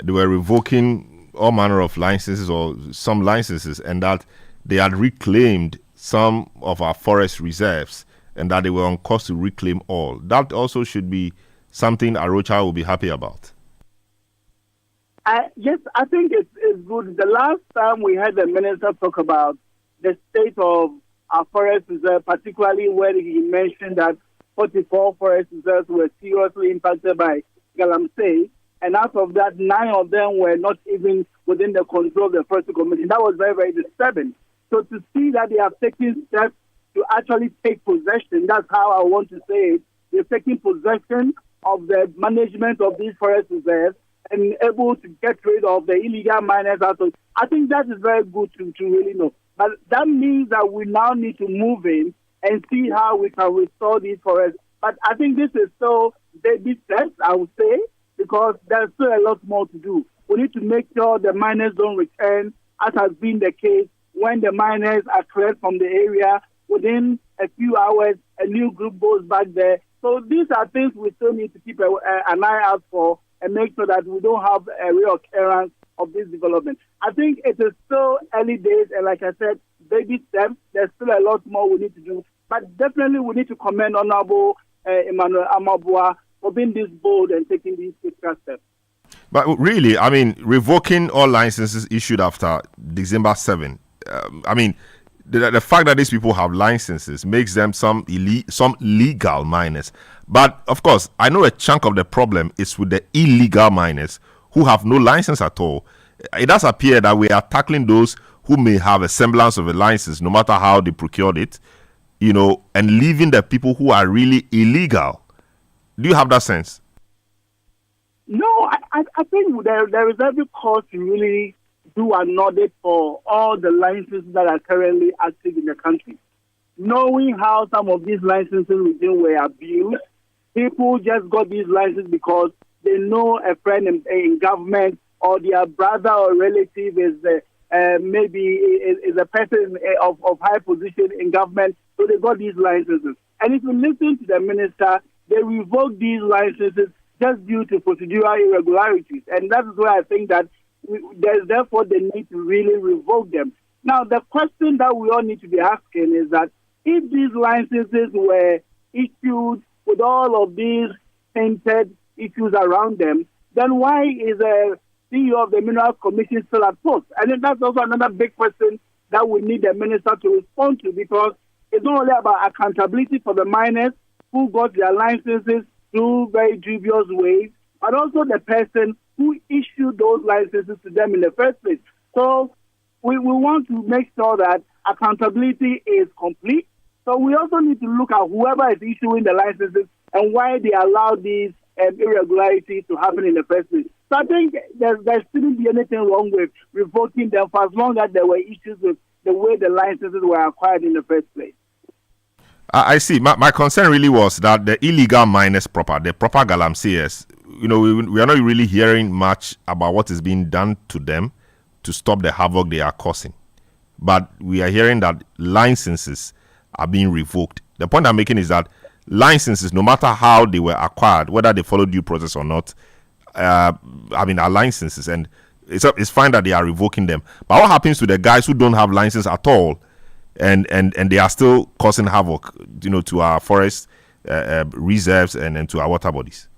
C: They were revoking all manner of licenses or some licenses, and that they had reclaimed some of our forest reserves and that they were on course to reclaim all. That also should be something Arocha will be happy about.
R: Yes, I think it's good. The last time we had the minister talk about the state of our forest reserve, particularly where he mentioned that 44 forest reserves were seriously impacted by galamsey, and out of that, 9 of them were not even within the control of the Forest Commission. That was very, very disturbing. So to see that they are taking steps to actually take possession, that's how I want to say it. They're taking possession of the management of these forest reserves and able to get rid of the illegal miners out of. I think that is very good to really know. But that means that we now need to move in and see how we can restore these forests. But I think this is still baby steps, I would say, because there's still a lot more to do. We need to make sure the miners don't return, as has been the case when the miners are cleared from the area. Within a few hours, a new group goes back there. So these are things we still need to keep an eye out for and make sure that we don't have a reoccurrence of this development. I think it is still early days, and like I said, baby steps. There's still a lot more we need to do. But definitely we need to commend Honorable Emmanuel Amabua for being this bold and taking these extra steps.
C: But really, I mean, revoking all licenses issued after December 7, the fact that these people have licenses makes them some legal miners. But of course, I know a chunk of the problem is with the illegal miners who have no license at all. It does appear that we are tackling those who may have a semblance of a license, no matter how they procured it, and leaving the people who are really illegal. Do you have that sense?
R: No, I think there is every cause to really do an audit for all the licenses that are currently active in the country. Knowing how some of these licenses were abused, people just got these licenses because they know a friend in government or their brother or relative is maybe is a person of high position in government, so they got these licenses. And if you listen to the minister, they revoked these licenses just due to procedural irregularities. And that is why I think that there's therefore the need to really revoke them. Now, the question that we all need to be asking is that if these licenses were issued with all of these tainted issues around them, then why is the CEO of the Minerals Commission still at post? I think that's also another big question that we need the minister to respond to, because it's not only about accountability for the miners who got their licenses through very dubious ways, but also the person who issued those licenses to them in the first place. So we want to make sure that accountability is complete. So we also need to look at whoever is issuing the licenses and why they allow these irregularities to happen in the first place. So I think there shouldn't be anything wrong with revoking them for as long as there were issues with the way the licenses were acquired in the first place.
C: I see. My concern really was that the illegal miners proper, the proper galamseyers, we are not really hearing much about what is being done to them to stop the havoc they are causing. But we are hearing that licenses are being revoked. The point I'm making is that licenses, no matter how they were acquired, whether they followed due process or not, are licenses, and it's fine that they are revoking them. But what happens to the guys who don't have license at all, and they are still causing havoc, to our forest reserves and to our water bodies?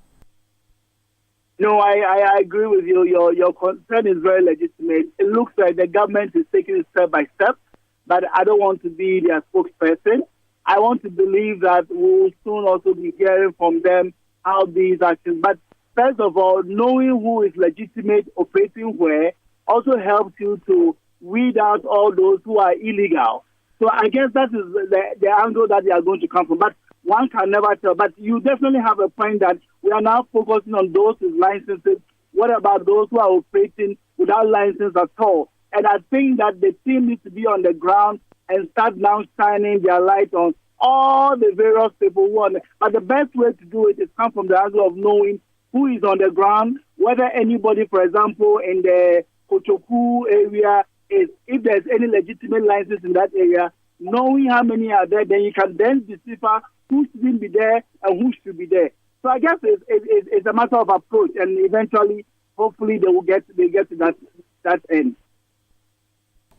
R: No, I agree with you. Your concern is very legitimate. It looks like the government is taking it step by step, but I don't want to be their spokesperson. I want to believe that we will soon also be hearing from them how these actions. But first of all, knowing who is legitimate operating where also helps you to weed out all those who are illegal. So I guess that is the angle that they are going to come from. But one can never tell. But you definitely have a point that we are now focusing on those with licenses. What about those who are operating without license at all? And I think that the team needs to be on the ground and start now shining their light on all the various people who are. But the best way to do it is come from the angle of knowing who is on the ground, whether anybody, for example, in the Kochoku area, is if there's any legitimate license in that area, knowing how many are there, then you can then decipher who shouldn't be there and who should be there. So I guess it's a matter of approach, and eventually, hopefully, they get to that end.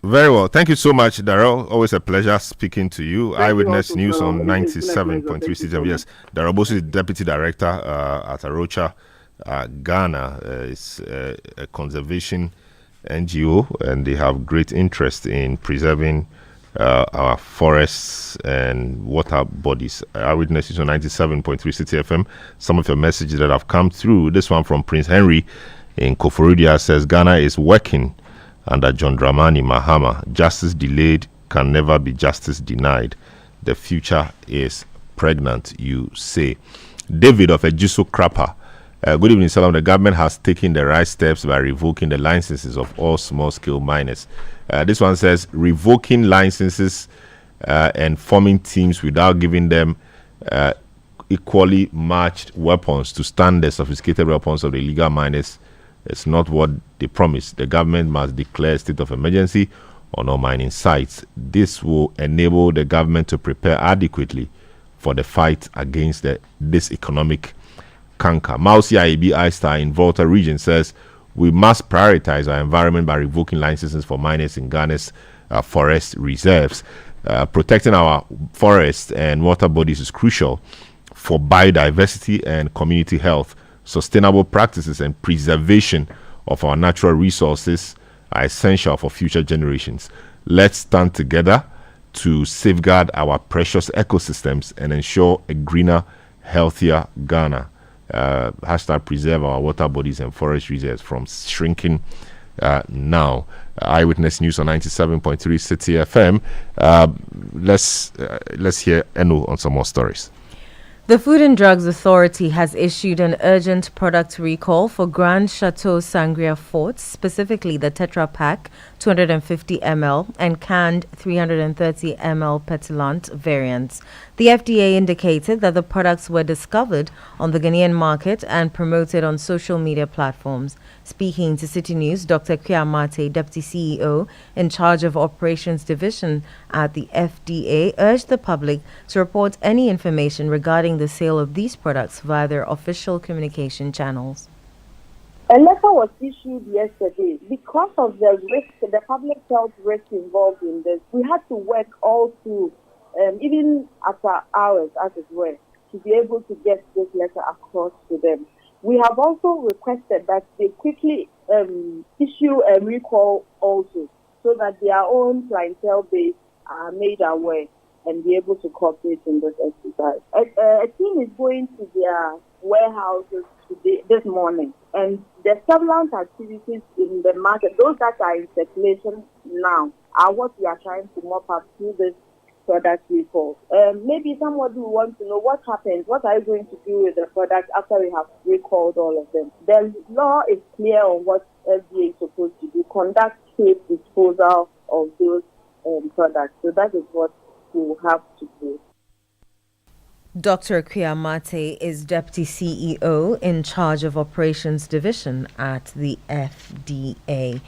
C: Very well. Thank you so much, Darrell. Always a pleasure speaking to you. Eyewitness News on 97.3 Citi. Yes, Darrell Bosu is Deputy Director at Arocha, Ghana. It's a conservation NGO, and they have great interest in preserving our forests and water bodies. Eyewitness News on 97.3 Citi FM. Some of your messages that have come through. This one from Prince Henry in Koforidua says Ghana is working under John Dramani Mahama. Justice delayed can never be justice denied. The future is pregnant, you say. David of Ejiso Krapa. Good evening, Salam. The government has taken the right steps by revoking the licenses of all small-scale miners. This one says revoking licenses and forming teams without giving them equally matched weapons to stand the sophisticated weapons of the illegal miners. It's not what they promised. The government must declare a state of emergency on all mining sites. This will enable the government to prepare adequately for the fight against this economic canker. Mausi IB I-Star in Volta region says we must prioritize our environment by revoking licenses for miners in Ghana's forest reserves. Protecting our forests and water bodies is crucial for biodiversity and community health. Sustainable practices and preservation of our natural resources are essential for future generations. Let's stand together to safeguard our precious ecosystems and ensure a greener, healthier Ghana. Hashtag preserve our water bodies and forest reserves from shrinking now. Eyewitness News on 97.3 Citi FM. Let's hear Enu on some more stories.
D: The Food and Drugs Authority has issued an urgent product recall for Grand Chateau Sangria Forts, specifically the Tetra Pak 250 ml and canned 330 ml Petilant variants. The FDA indicated that the products were discovered on the Ghanaian market and promoted on social media platforms. Speaking to Citi News, Dr. Kuyamate, Deputy CEO in charge of Operations Division at the FDA, urged the public to report any information regarding the sale of these products via their official communication channels.
S: A letter was issued yesterday. Because of the risk, the public health risk involved in this, we had to work all through, even after hours, as it were, to be able to get this letter across to them. We have also requested that they quickly issue a recall also, so that their own clientele base are made aware and be able to cooperate in this exercise. A team is going to their warehouses this morning, and the surveillance activities in the market, those that are in circulation now, are what we are trying to mop up through this product recall. Maybe somebody will want to know what happens, what are you going to do with the product after we have recalled all of them. The law is clear on what FDA is supposed to do, conduct safe disposal of those products. So that is what we will have to do.
D: Dr. Kuyamate is Deputy CEO in charge of Operations Division at the FDA.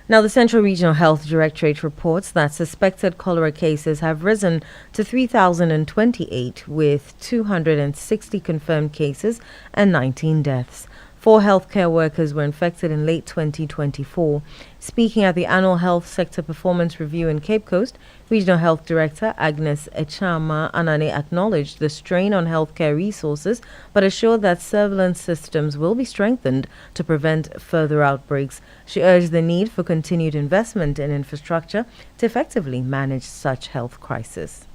D: Now, the Central Regional Health Directorate reports that suspected cholera cases have risen to 3,028, with 260 confirmed cases and 19 deaths. 4 healthcare workers were infected in late 2024. Speaking at the annual Health Sector Performance Review in Cape Coast, Regional Health Director Agnes Echama Anane acknowledged the strain on healthcare resources, but assured that surveillance systems will be strengthened to prevent further outbreaks. She urged the need for continued investment in infrastructure to effectively manage such health crisis.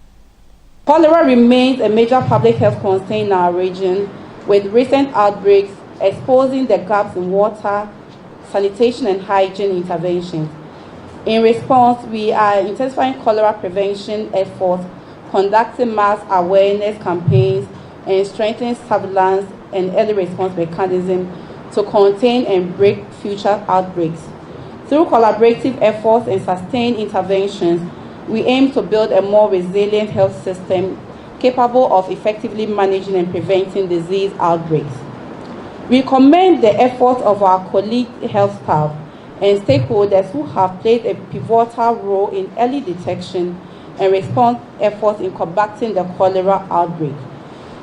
T: Cholera remains a major public health concern in our region, with recent outbreaks exposing the gaps in water, sanitation, and hygiene interventions. In response, we are intensifying cholera prevention efforts, conducting mass awareness campaigns, and strengthening surveillance and early response mechanisms to contain and break future outbreaks. Through collaborative efforts and sustained interventions, we aim to build a more resilient health system capable of effectively managing and preventing disease outbreaks. We commend the efforts of our colleague health staff and stakeholders who have played a pivotal role in early detection and response efforts in combating the cholera outbreak.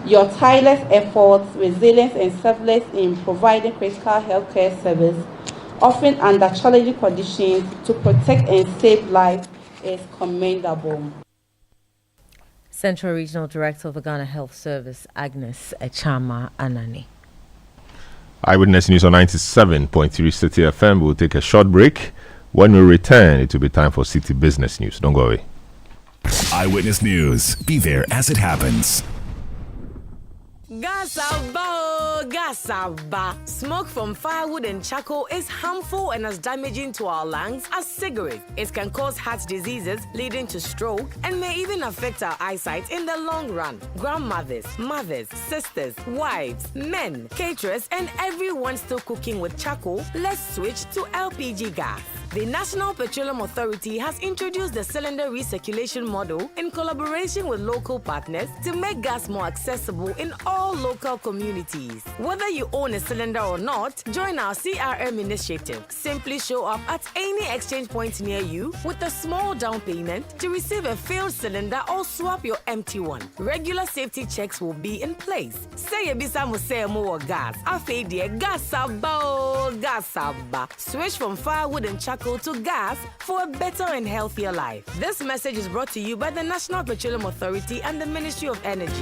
T: Your tireless efforts, resilience, and selflessness in providing critical healthcare service, often under challenging conditions, to protect and save lives is commendable.
D: Central Regional Director of the Ghana Health Service, Agnes Echama Anani.
C: Eyewitness News on 97.3 Citi FM. We'll take a short break. When we return, it will be time for Citi Business News. Don't go away.
B: Eyewitness News. Be there as it happens.
U: Gasaba. Smoke from firewood and charcoal is harmful and as damaging to our lungs as cigarettes. It can cause heart diseases leading to stroke and may even affect our eyesight in the long run. Grandmothers, mothers, sisters, wives, men, caterers, and everyone still cooking with charcoal, let's switch to LPG gas. The National Petroleum Authority has introduced the cylinder recirculation model in collaboration with local partners to make gas more accessible in all local communities. Whether you own a cylinder or not, join our CRM initiative. Simply show up at any exchange point near you with a small down payment to receive a filled cylinder or swap your empty one. Regular safety checks will be in place. Say ebisa musemo or gas. Afedia gasaba. Switch from firewood and charcoal to gas for a better and healthier life. This message is brought to you by the National Petroleum Authority and the Ministry of Energy.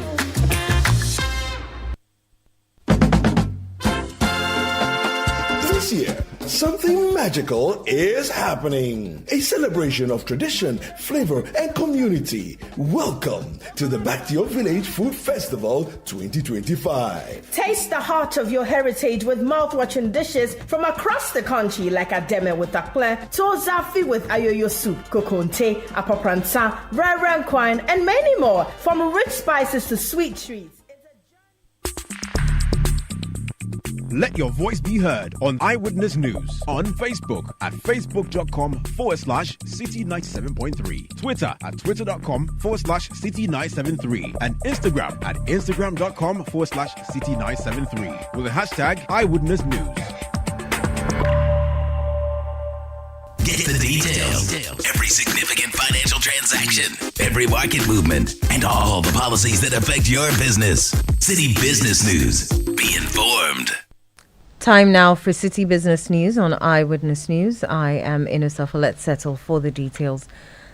V: This year, something magical is happening. A celebration of tradition, flavor, and community. Welcome to the Back to Your Village Food Festival 2025.
W: Taste the heart of your heritage with mouth-watering dishes from across the country like Ademe with Akple, Tozafi with Ayoyo soup, Kokonte, Apapransa, Rare Quine, and many more. From rich spices to sweet treats.
M: Let your voice be heard on Eyewitness News on Facebook at facebook.com/Citi97.3, Twitter at twitter.com/Citi973, and Instagram at instagram.com/Citi973 with the hashtag Eyewitness News.
B: Get the details. Every significant financial transaction, every market movement, and all the policies that affect your business. Citi Business News. Be informed.
D: Time now for Citi Business News on Eyewitness News. I am Inosafa. Let's settle for the details.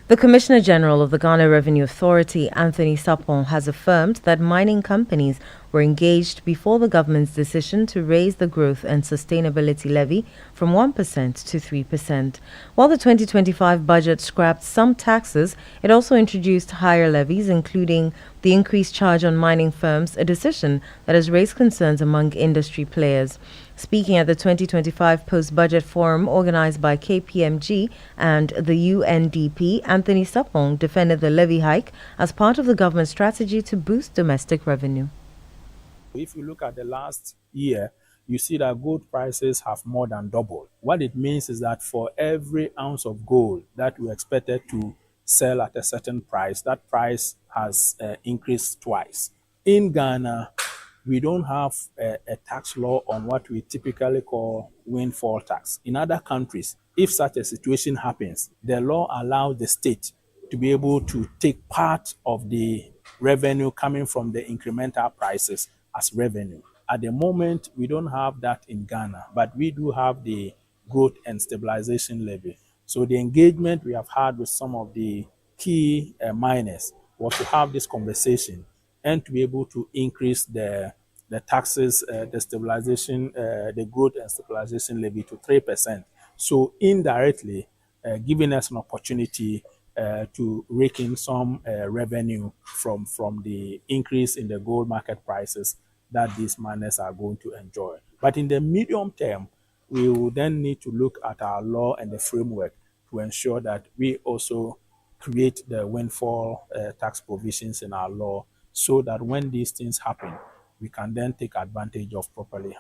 D: The Commissioner General of the Ghana Revenue Authority, Anthony Sapon, has affirmed that mining companies were engaged before the government's decision to raise the Growth and Sustainability Levy from 1% to 3%. While the 2025 budget scrapped some taxes, it also introduced higher levies, including the increased charge on mining firms, a decision that has raised concerns among industry players. Speaking at the 2025 Post-Budget Forum organized by KPMG and the UNDP, Anthony Sapon defended the levy hike as part of the government's strategy to boost domestic revenue.
F: If you look at the last year, you see that gold prices have more than doubled. What it means is that for every ounce of gold that we expected to sell at a certain price, that price has increased twice. In Ghana, we don't have a tax law on what we typically call windfall tax. In other countries, if such a situation happens, the law allows the state to be able to take part of the revenue coming from the incremental prices as revenue. At the moment, we don't have that in Ghana, but we do have the Growth and Stabilization Levy. So the engagement we have had with some of the key miners was to have this conversation and to be able to increase the taxes, the Growth and Stabilization Levy to 3%. So indirectly, giving us an opportunity to rake in some revenue from the increase in the gold market prices that these miners are going to enjoy. But in the medium term, we will then need to look at our law and the framework to ensure that we also create the windfall tax provisions in our law so that when these things happen, we can then take advantage of properly.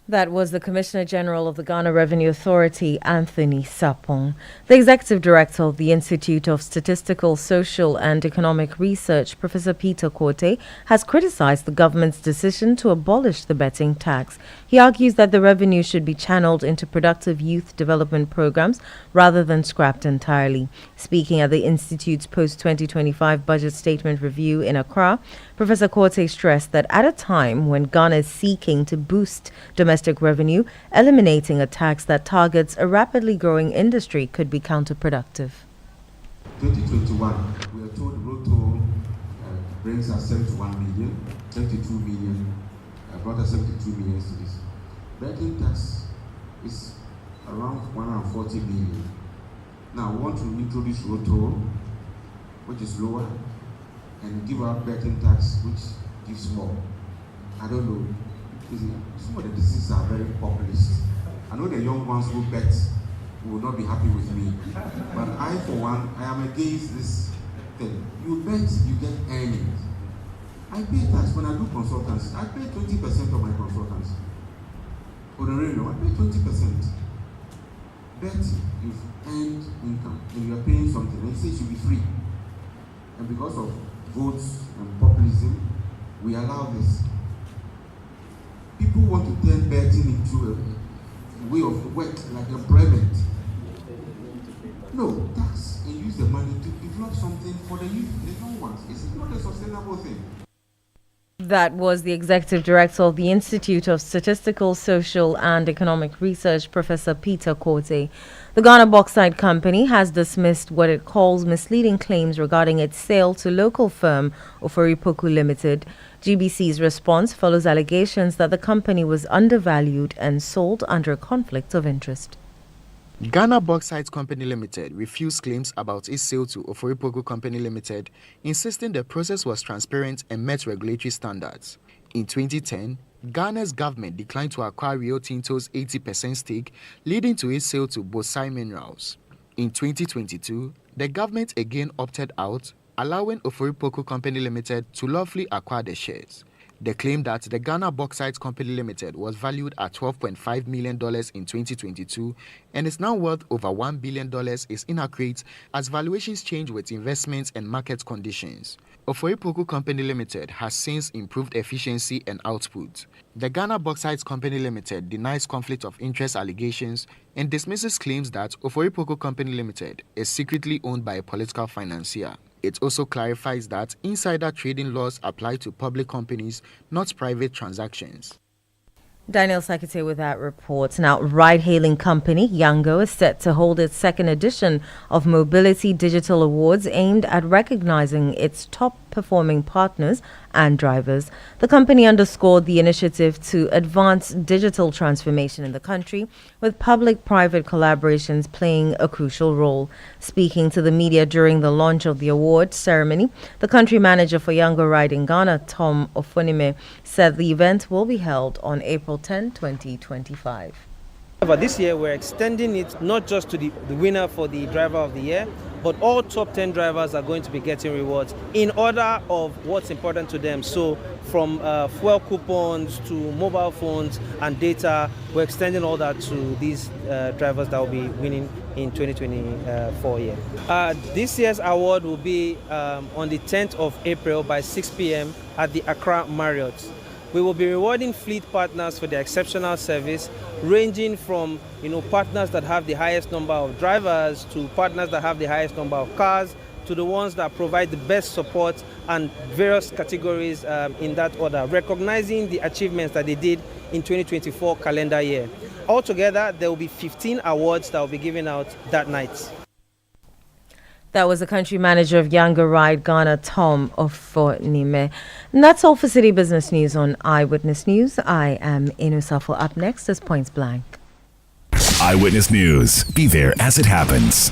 D: That was the Commissioner General of the Ghana Revenue Authority, Anthony Sapong. The Executive Director of the Institute of Statistical, Social and Economic Research, Professor Peter Korte, has criticized the government's decision to abolish the betting tax. He argues that the revenue should be channeled into productive youth development programs rather than scrapped entirely. Speaking at the Institute's post-2025 budget statement review in Accra, Professor Korte stressed that at a time when Ghana is seeking to boost domestic revenue, eliminating a tax that targets a rapidly growing industry could be counterproductive.
G: 2021, we are told road toll brings us 71 million, 72 million, brought us 72 million cities. Betting tax is around 140 million. Now, we want to introduce road toll, which is lower, and give out betting tax, which gives more. I don't know. Some of the decisions are very populist. I know the young ones who bet will not be happy with me. But I, for one, I am against this thing. You bet, you get earnings. I pay tax when I do consultancy. I pay 20% of my consultancy. Honorarium, I pay 20%. Bet, you've earned income and you are paying something. And you say it should be free. And because of votes and populism, we allow this. People want to turn betting into a way of work, like employment. No, tax and use the money to develop something for the youth, the young ones. It's not a sustainable thing.
D: That was the Executive Director of the Institute of Statistical, Social and Economic Research, Professor Peter Korte. The Ghana Bauxite Company has dismissed what it calls misleading claims regarding its sale to local firm Ofori-Poku Limited. GBC's response follows allegations that the company was undervalued and sold under a conflict of interest.
H: Ghana Bauxite Company Limited refused claims about its sale to Ofori-Poku Company Limited, insisting the process was transparent and met regulatory standards. In 2010, Ghana's government declined to acquire Rio Tinto's 80% stake, leading to its sale to Bosai Minerals. In 2022, the government again opted out, allowing Ofori-Poku Company Limited to lawfully acquire the shares. They claim that the Ghana Bauxite Company Limited was valued at $12.5 million in 2022 and is now worth over $1 billion is inaccurate as valuations change with investments and market conditions. Ofori-Poku Company Limited has since improved efficiency and output. The Ghana Bauxite Company Limited denies conflict of interest allegations and dismisses claims that Ofori-Poku Company Limited is secretly owned by a political financier. It also clarifies that insider trading laws apply to public companies, not private transactions.
D: Daniel Sakite with that report. Now, ride-hailing company Yango is set to hold its second edition of Mobility Digital Awards aimed at recognizing its top-performing partners and drivers. The company underscored the initiative to advance digital transformation in the country, with public-private collaborations playing a crucial role. Speaking to the media during the launch of the award ceremony, the country manager for Yango Ride in Ghana, Tom Ofonime, said the event will be held on April 10, 2025.
J: However, this year we're extending it not just to the winner for the driver of the year, but all top 10 drivers are going to be getting rewards in order of what's important to them. So from fuel coupons to mobile phones and data, we're extending all that to these drivers that will be winning in 2024 year. This year's award will be on the 10th of April by 6 p.m. at the Accra Marriott. We will be rewarding fleet partners for their exceptional service, ranging from partners that have the highest number of drivers to partners that have the highest number of cars to the ones that provide the best support and various categories in that order, recognizing the achievements that they did in 2024 calendar year. Altogether, there will be 15 awards that will be given out that night.
D: That was the country manager of Yango Ride Ghana, Tom Ofonime. And that's all for City Business News on Eyewitness News. I am Inu Safo. Up next is Points Blank.
B: Eyewitness News. Be there as it happens.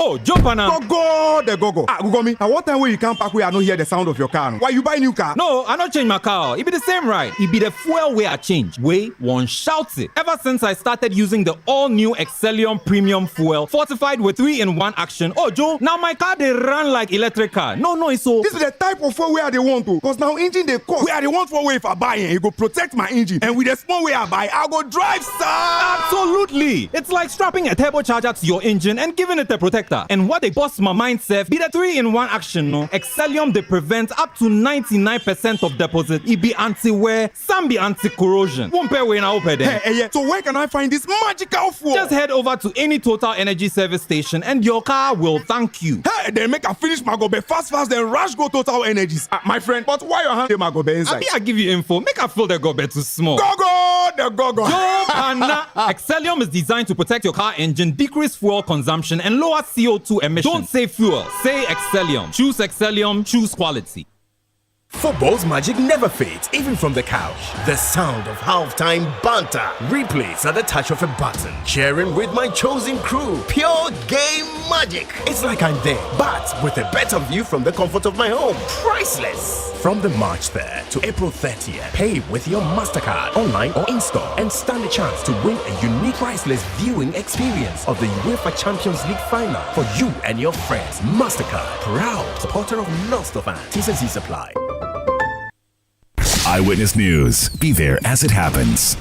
I: Oh, jump on now.
K: Go. Ah, go me. At what time will you come back where I don't hear the sound of your car? Why you buy new car?
I: No, I not change my car. It be the same right. It be the fuel way I change. Way one shouts it. Ever since I started using the all-new Excellium Premium Fuel, fortified with 3-in-1 action. Oh, Joe, now my car they run like electric car. No, it's so.
K: This is the type of fuel where they want to. Cause now engine they cost. Where they want for way if I buy it, it go protect my engine. And with the small way I buy, I go drive, sir.
I: Absolutely. It's like strapping a turbocharger to your engine and giving it a protector. And what they bust my mindset be the 3-in-1 action, no? Excellium they prevent up to 99% of deposit. It be anti-wear, some be anti-corrosion. Won't pay when I open there.
K: Hey, so where can I find this magical fuel?
I: Just head over to any Total Energy service station and your car will thank you.
K: Hey, then make a finish my gobe fast, then rush go Total Energies. My friend, but why your hand my gobe inside?
I: I give you info. Make a feel the gobe too small.
K: Go.
I: Joe Pana. Excellium is designed to protect your car engine, decrease fuel consumption, and lower CO2 emissions. Don't say fuel, say Excellium. Choose Excellium, choose quality.
L: Football's magic never fades, even from the couch. The sound of halftime banter, replays at the touch of a button, sharing with my chosen crew, pure game magic. It's like I'm there, but with a better view from the comfort of my home. Priceless. From the March 3rd to April 30th, pay with your MasterCard, online or in-store, and stand a chance to win a unique priceless viewing experience of the UEFA Champions League final for you and your friends. MasterCard, proud supporter of non-stop fans. T's and C's apply.
B: Eyewitness News. Be there as it happens.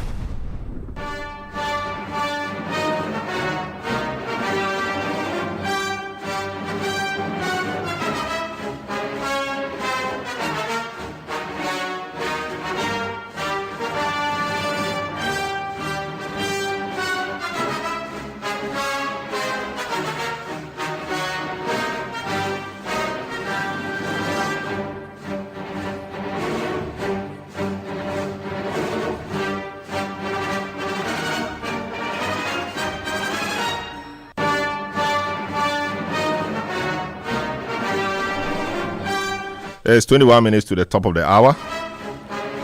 C: It's 21 minutes to the top of the hour.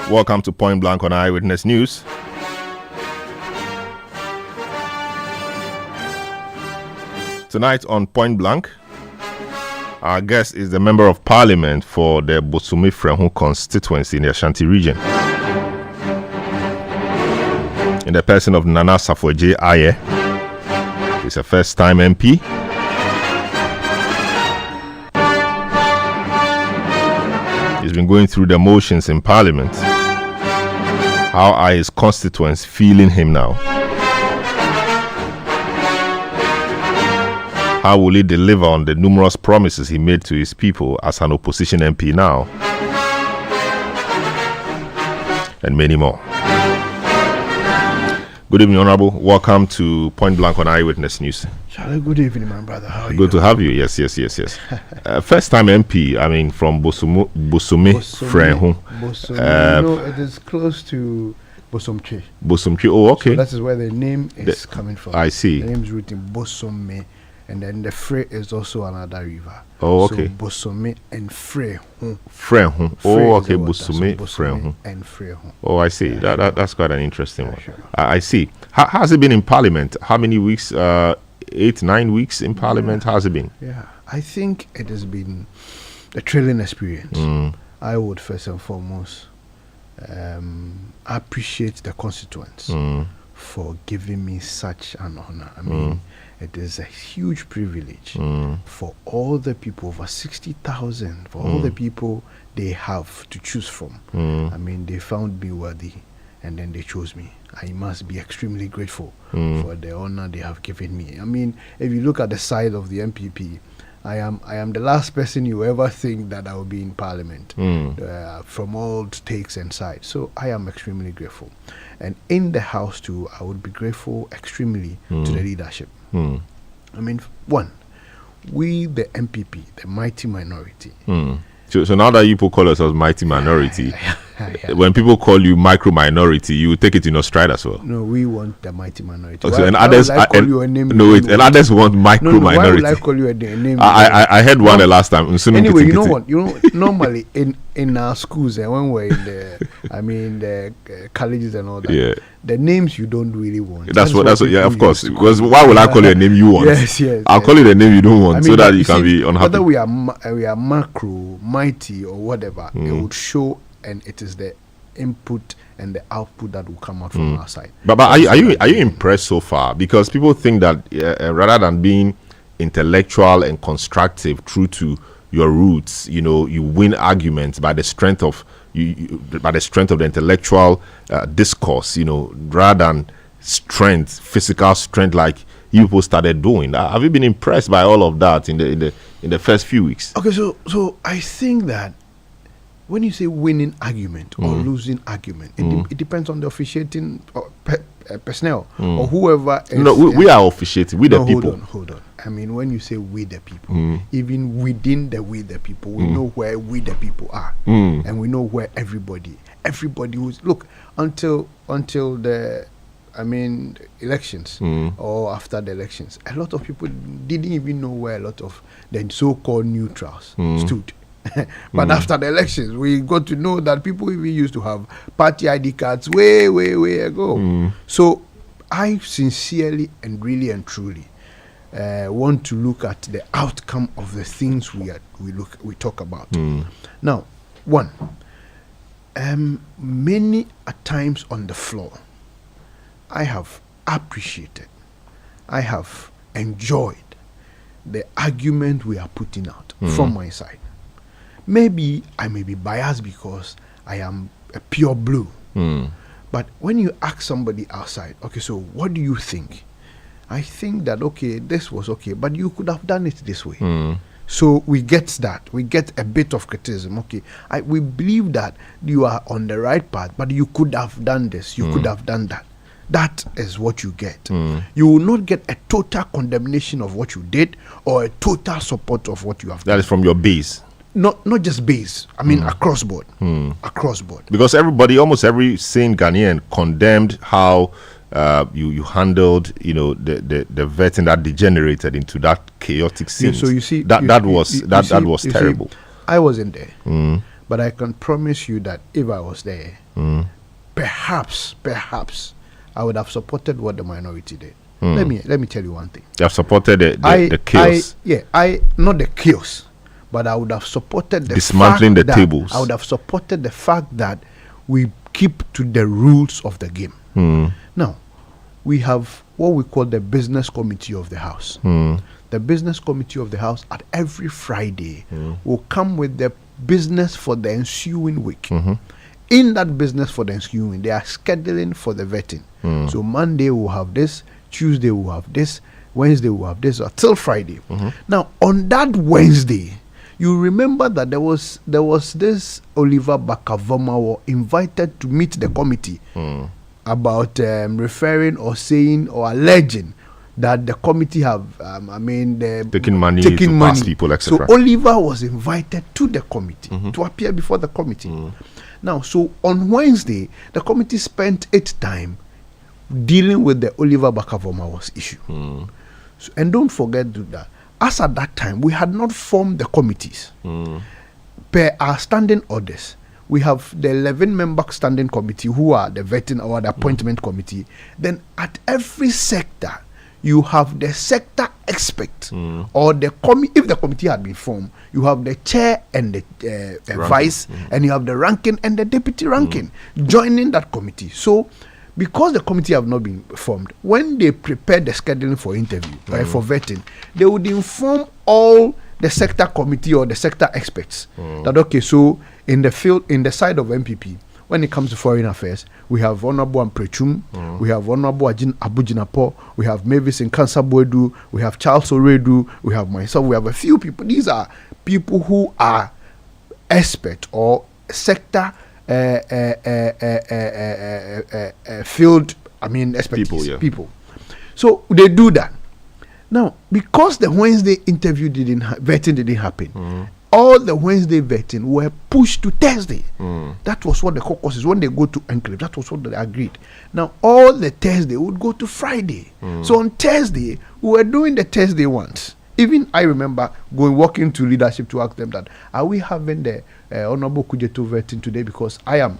C: Welcome to Point Blank on Eyewitness News. Tonight on Point Blank, our guest is the Member of Parliament for the Bosumi Frehu constituency in the Ashanti region, in the person of Nana Safoje Aye. He's a first-time MP. He's been going through the motions in Parliament. How are his constituents feeling him now? How will he deliver on the numerous promises he made to his people as an opposition MP now? And many more. Good evening, Honorable. Welcome to Point Blank on Eyewitness News.
X: Charlie, good evening, my brother. How are you?
C: Good to have you. Yes. First time MP, I mean, from Bosumi Frehu.
X: It is close to Bosomche.
C: Bosomche, oh, okay.
X: So that is where the name is coming from.
C: I see.
X: The name is written Bosome, and then the Fre is also another river.
C: Oh, okay.
X: So Bosome and Frehu.
C: Frehu. Oh, okay. Bosumi, Frehu.
X: And Frehu.
C: Oh, I see. That's quite an interesting one. Sure. I see. How has it been in Parliament? How many weeks? 8-9 weeks in Parliament. How's it been?
X: Yeah, I think it has been a thrilling experience. I would first and foremost appreciate the constituents for giving me such an honor. I mean, it is a huge privilege for all the people, over 60,000, for all the people they have to choose from. I mean, they found me worthy and then they chose me. I must be extremely grateful for the honor they have given me. I mean, if you look at the side of the MPP, I am the last person you ever think that I will be in Parliament from all takes and sides. So I am extremely grateful. And in the House too, I would be grateful extremely to the leadership. I mean, one, we the MPP, the mighty minority.
C: So now that you people call yourselves mighty minority, when people call you micro minority, you take it in your stride as well.
X: No, we want the mighty minority.
C: Okay, and others, and others want micro minority.
X: Why would I call you a name?
C: I heard one the last time.
X: Anyway, you know what? Normally in our schools and when we're in the colleges and all that, the names you don't really want.
C: That's what. Yeah, of course. Because why would I call you a name you want?
X: Yes.
C: I'll call you the name you don't want, so that you can be unhappy.
X: Whether we are macro, mighty, or whatever, it would show, and it is the input and the output that will come out from our side.
C: But are you impressed so far? Because people think that rather than being intellectual and constructive, true to your roots, you win arguments by the strength of the intellectual discourse, rather than physical strength, like you people started doing. Have you been impressed by all of that in the first few weeks?
X: Okay, so I think that when you say winning argument or losing argument, it depends on the officiating personnel or whoever.
C: No, we are officiating. We the people.
X: Hold on. I mean, when you say we the people, even within the we the people, we know where we the people are, and we know where everybody who's until the elections or after the elections, a lot of people didn't even know where a lot of the so-called neutrals stood. But after the elections, we got to know that people even used to have party ID cards way ago. So I sincerely and really and truly want to look at the outcome of the things we talk about. Now, one, many a times on the floor, I have appreciated, I have enjoyed the argument we are putting out from my side. Maybe I may be biased because I am a pure blue. But when you ask somebody outside, okay, so what do you think? I think that, okay, this was okay, but you could have done it this way. So we get that. We get a bit of criticism. Okay, we believe that you are on the right path, but you could have done this. You could have done that. That is what you get. You will not get a total condemnation of what you did or a total support of what you have done.
C: That is from your base.
X: Not just base. I mean across board. Across board.
C: Because almost every sane Ghanaian condemned how you handled, the vetting that degenerated into that chaotic scene.
X: So you see,
C: that was terrible.
X: See, I wasn't there, but I can promise you that if I was there, perhaps I would have supported what the minority did. Let me tell you one thing.
C: You have supported the chaos.
X: Not the chaos. But I would have supported the
C: dismantling the tables.
X: I would have supported the fact that we keep to the rules of the game. Now, we have what we call the business committee of the house. The business committee of the house at every Friday will come with the business for the ensuing week. In that business for the ensuing, they are scheduling for the vetting. So Monday we'll have this, Tuesday we'll have this, Wednesday we'll have this, until Friday. Now, on that Wednesday, you remember that there was this Oliver Bakavomawo invited to meet the committee about referring or saying or alleging that the committee have
C: taking money to pass people, etc.
X: So Oliver was invited to the committee to appear before the committee. Now, so on Wednesday, the committee spent its time dealing with the Oliver Bakavomawo's issue. So, and don't forget that. As at that time, we had not formed the committees. Per our standing orders, we have the 11-member standing committee who are the vetting or the appointment committee. Then at every sector, you have the sector expert or the if the committee had been formed, you have the chair and the vice, and you have the ranking and the deputy ranking joining that committee. So, because the committee have not been formed, when they prepare the scheduling for interview, for vetting, they would inform all the sector committee or the sector experts that, okay, so in the field, in the side of MPP, when it comes to foreign affairs, we have Honorable Amprechum, we have Honorable Abujinapo, we have Mavis Nkansa-Boadu, we have Charles Oredu, we have myself, we have a few people. These are people who are expert or sector field, expertise people. So they do that. Now, because the Wednesday interview vetting didn't happen, all the Wednesday vetting were pushed to Thursday. That was what the caucuses, when they go to enclave, that was what they agreed. Now all the Thursday would go to Friday. So on Thursday we were doing the Thursday ones. Even I remember walking to leadership to ask them that, are we having the Honorable Kujeto vetting today, because I am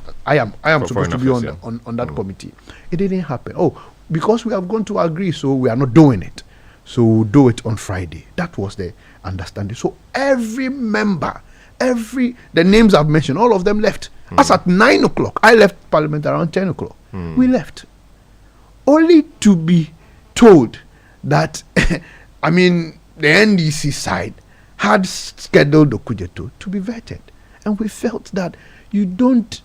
X: supposed to be on that committee. It didn't happen. Oh, because we have gone to agree, so we are not doing it. So we'll do it on Friday. That was the understanding. So every member, the names I've mentioned, all of them left. As at 9 o'clock, I left Parliament around 10 o'clock. We left. Only to be told that, I mean, the NDC side had scheduled the Kujeto to be vetted. And we felt that you don't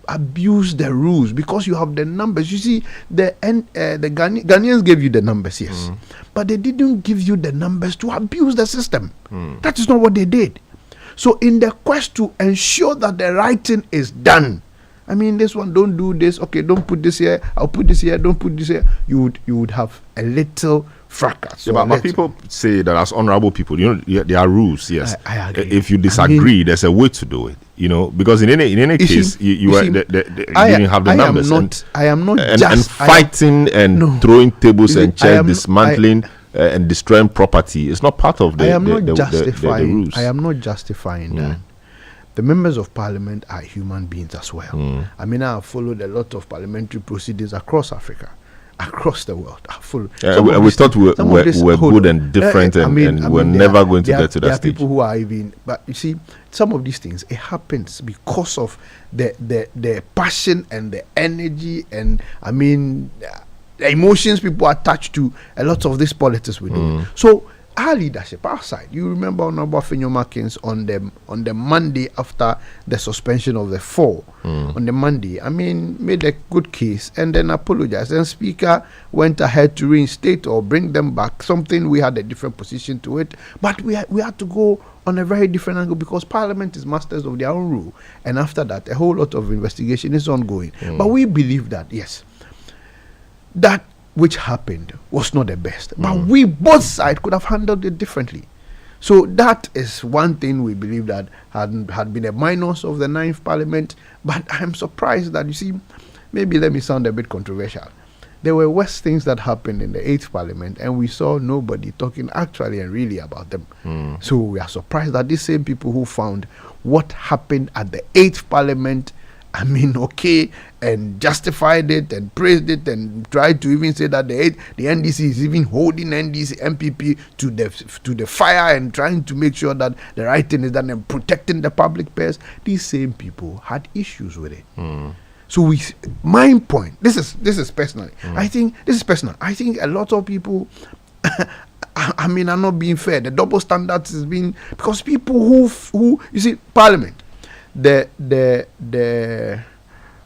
X: abuse the rules because you have the numbers. You see, the Ghanaians gave you the numbers, yes, but they didn't give you the numbers to abuse the system. That is not what they did. So in the quest to ensure that the right thing is done, I mean, this one, don't do this, okay, don't put this here, I'll put this here, don't put this here, you would have a little fracas.
C: Yeah, but people say that as honorable people, there are rules, yes. I agree. If you disagree, there's a way to do it, because in any case, you didn't have the numbers.
X: I am not
C: and fighting and throwing tables and chairs, dismantling and destroying property is not part of the rules.
X: I am not justifying that. The members of parliament are human beings as well. I mean, I have followed a lot of parliamentary proceedings across Africa, across the world. I followed.
C: We thought we were good and different, and we're never going to get to that stage.
X: There are people who are even, but you see, some of these things, it happens because of the passion and the energy, and I mean, the emotions people attach to a lot of this politics we do. So our leadership, our side, you remember Honorable Fenyo Markins on the Monday after the suspension of the 4, on the Monday, I mean, made a good case and then apologized. And Speaker went ahead to reinstate or bring them back, something we had a different position to it, but we had to go on a very different angle because Parliament is masters of their own rule. And after that, a whole lot of investigation is ongoing. But we believe that, yes, that which happened was not the best, but we both sides could have handled it differently. So that is one thing we believe that had been a minus of the 9th Parliament. But I'm surprised that, you see, maybe let me sound a bit controversial, there were worse things that happened in the 8th Parliament, and we saw nobody talking actually and really about them. So we are surprised that these same people who found what happened at the 8th Parliament, I mean, okay, and justified it and praised it and tried to even say that the NDC is even holding NDC MPP to the fire and trying to make sure that the right thing is done and protecting the public purse. These same people had issues with it. So my point, this is personal. I think this is personal. I think a lot of people I mean, are not being fair. The double standards is being, because people who you see, Parliament, the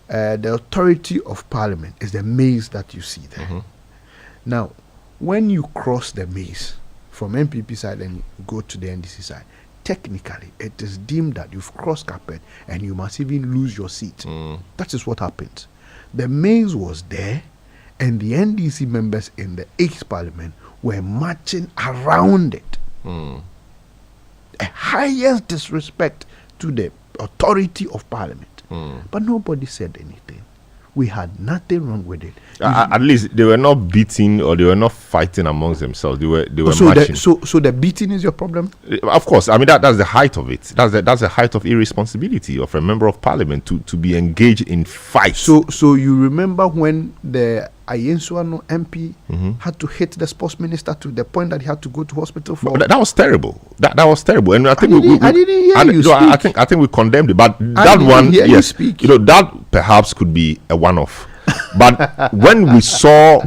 X: authority of Parliament is the maze that you see there. Now, when you cross the maze from MPP side and go to the NDC side, technically it is deemed that you've crossed carpet and you must even lose your seat. That is what happened. The maze was there, and the NDC members in the 8th Parliament were marching around it. A highest disrespect to the authority of Parliament. But nobody said anything. We had nothing wrong with it.
C: At least they were not beating or they were not fighting amongst themselves. They were marching.
X: So the beating is your problem?
C: Of course. I mean, that's the height of it. That's the height of irresponsibility of a member of Parliament to be engaged in fights.
X: So you remember when the Ayensuano MP had to hit the sports minister to the point that he had to go to hospital for.
C: That was terrible. That was terrible. And I think
X: I didn't hear you speak.
C: I think we condemned it. But that one, yes, that perhaps could be a one-off. But when we saw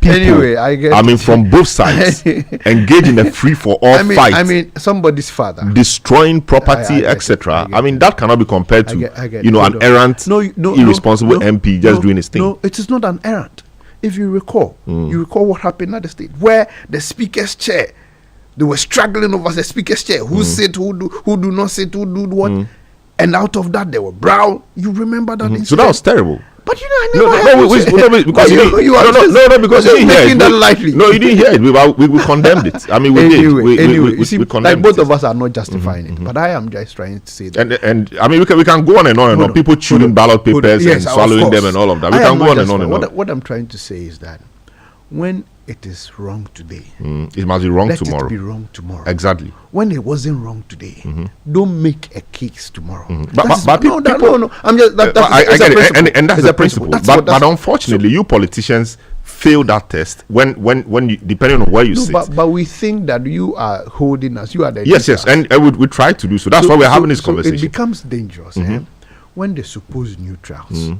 C: people, from both sides engage in a free-for-all fight.
X: I mean, somebody's father
C: destroying property, etc. I mean, that cannot be compared to an errant, irresponsible MP just doing his thing.
X: No, it is not an errant. If you recall, what happened at the state where the speaker's chair, they were struggling over the speaker's chair. Who sit, who do not sit, who do what, and out of that they were brown. You remember that incident?
C: So that was terrible.
X: But you know, I never
C: because you didn't hear it.
X: Lightly.
C: No, you didn't hear it. We condemned it. I mean, we did.
X: Anyway, you see,
C: we
X: like both of us are not justifying it, but I am just trying to say that.
C: And I mean, we can go on and on and on. People chewing ballot papers and swallowing them and all of that. We can go on and on and on.
X: What I'm trying to say is that when it is wrong today,
C: it must be wrong tomorrow.
X: Let it be wrong tomorrow.
C: Exactly.
X: When it wasn't wrong today, don't make a case tomorrow.
C: But people,
X: I'm just
C: I get it, and that's the principle. But unfortunately, you politicians fail that test when you, depending on where you sit.
X: But we think that you are holding us. You are the
C: yes, and we try to do so. That's why we're having this conversation.
X: It becomes dangerous when the supposed neutrals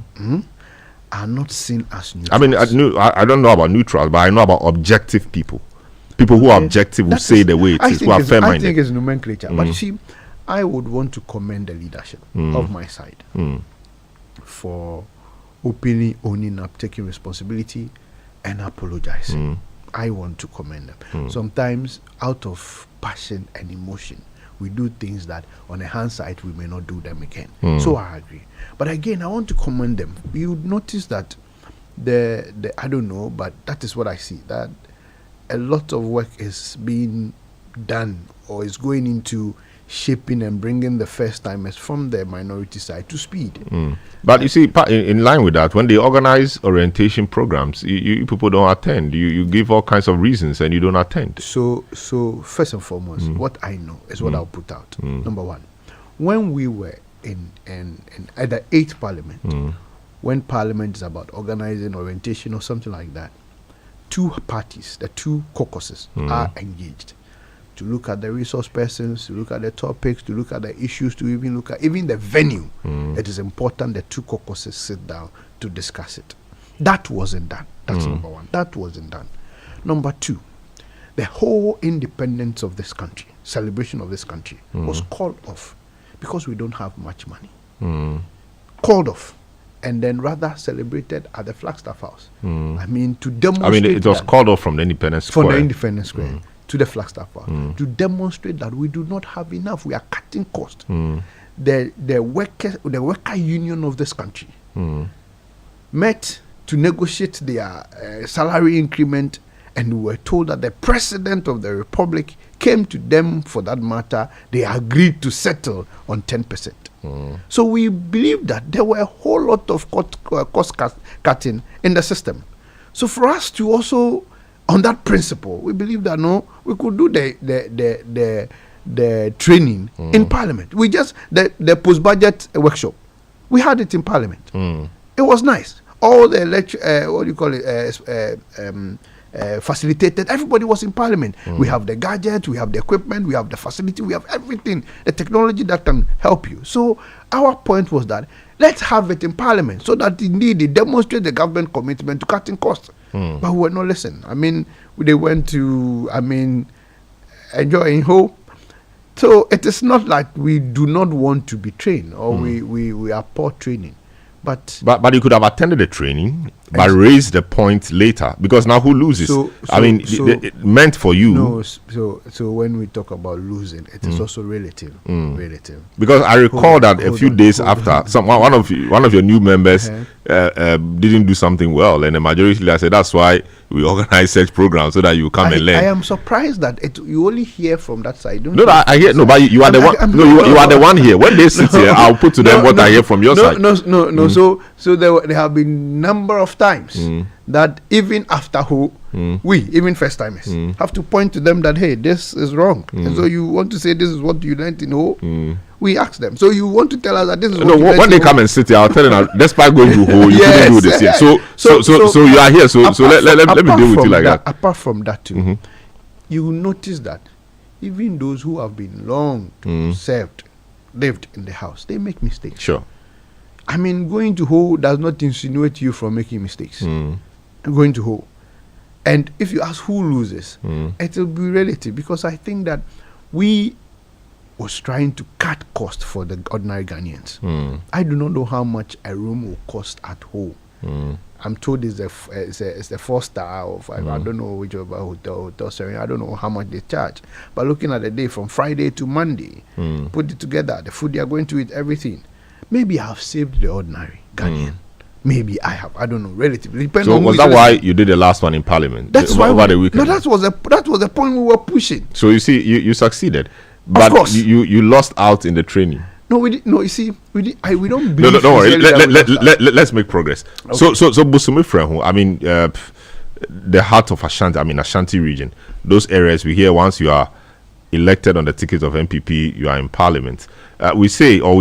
X: are not seen as neutrals.
C: I mean, I don't know about neutrals, but I know about objective people. People who are objective will say the way it is, who are fair-minded.
X: I think it's nomenclature. But you see, I would want to commend the leadership of my side for openly owning up, taking responsibility, and apologizing. I want to commend them. Sometimes, out of passion and emotion, we do things that on the hindsight we may not do them again. So I agree. But again, I want to commend them. You would notice that the I don't know, but that is what I see, that a lot of work is being done or is going into shaping and bringing the first timers from the minority side to speed.
C: But you see, in line with that, when they organize orientation programs, you people don't attend. You give all kinds of reasons and you don't attend.
X: So first and foremost, what I know is what I'll put out. Number one, when we were in at the 8th Parliament, when Parliament is about organizing orientation or something like that, two parties, the two caucuses are engaged to look at the resource persons, to look at the topics, to look at the issues, to even look at even the venue. It is important the two caucuses sit down to discuss it. That wasn't done. That's number one. That wasn't done. Number two, the whole independence of this country, celebration of this country, was called off because we don't have much money. Called off. And then rather celebrated at the Flagstaff House. I mean, to demonstrate.
C: I mean, it was called off from the Independence Square.
X: From the Independence Square to the Flagstaff House. To demonstrate that we do not have enough. We are cutting costs. The worker union of this country met to negotiate their salary increment, and we were told that the President of the Republic came to them for that matter. They agreed to settle on 10%. So we believe that there were a whole lot of cost cutting in the system. So for us to also, on that principle, we believe that we could do the training in Parliament. We just the post-budget workshop, we had it in Parliament. It was nice. All the facilitated. Everybody was in Parliament. We have the gadgets, we have the equipment, we have the facility, we have everything, the technology that can help you. So our point was that let's have it in Parliament so that indeed they demonstrate the government commitment to cutting costs. But we were not listening. I mean, they went to, enjoying hope. So it is not like we do not want to be trained or we are poor training. But
C: you could have attended the training, but raise the point later, because now who loses? It meant for you.
X: No, so when we talk about losing, it is also relative. Relative.
C: Because I recall that a few days after, one of your new members didn't do something well, and the majority leader said that's why we organize such programs so that you come and learn.
X: I am surprised that you only hear from that side.
C: I hear but you are the one. You are the one here. When they sit here, I'll put to them what I hear from your side.
X: No. So there have been number of times that even after even first timers have to point to them that, hey, this is wrong. And so you want to say this is what you learned in Ho. We ask them. So you want to tell us that this is what you learned
C: when they come and sit here, I'll tell them despite going to Ho, you couldn't do this here. So you are here. So let me deal with you like that.
X: Apart from that too, you will notice that even those who have been long lived in the house, they make mistakes.
C: Sure.
X: I mean, going to Ho does not insinuate you from making mistakes. Going to Ho. And if you ask who loses, it will be relative, because I think that we was trying to cut cost for the ordinary Ghanaians. I do not know how much a room will cost at Ho. I'm told it's a 4-star of I don't know which hotel sharing. I don't know how much they charge. But looking at the day from Friday to Monday, put it together, the food they are going to eat, everything. Maybe I've saved the ordinary Ghanaian. Maybe I have. I don't know. Relatively. Depends
C: So
X: on
C: was that why you did the last one in Parliament?
X: That's why
C: over the weekend.
X: No, that was the point we were pushing.
C: So you see, you succeeded, but
X: of course.
C: you lost out in the training.
X: No, we did. No, you see, we did. We don't
C: No,
X: believe.
C: don't worry. Let's make progress.
X: Okay.
C: So Busumi Frehu, I mean, the heart of Ashanti region, those areas we hear once you are elected on the ticket of MPP, you are in Parliament. We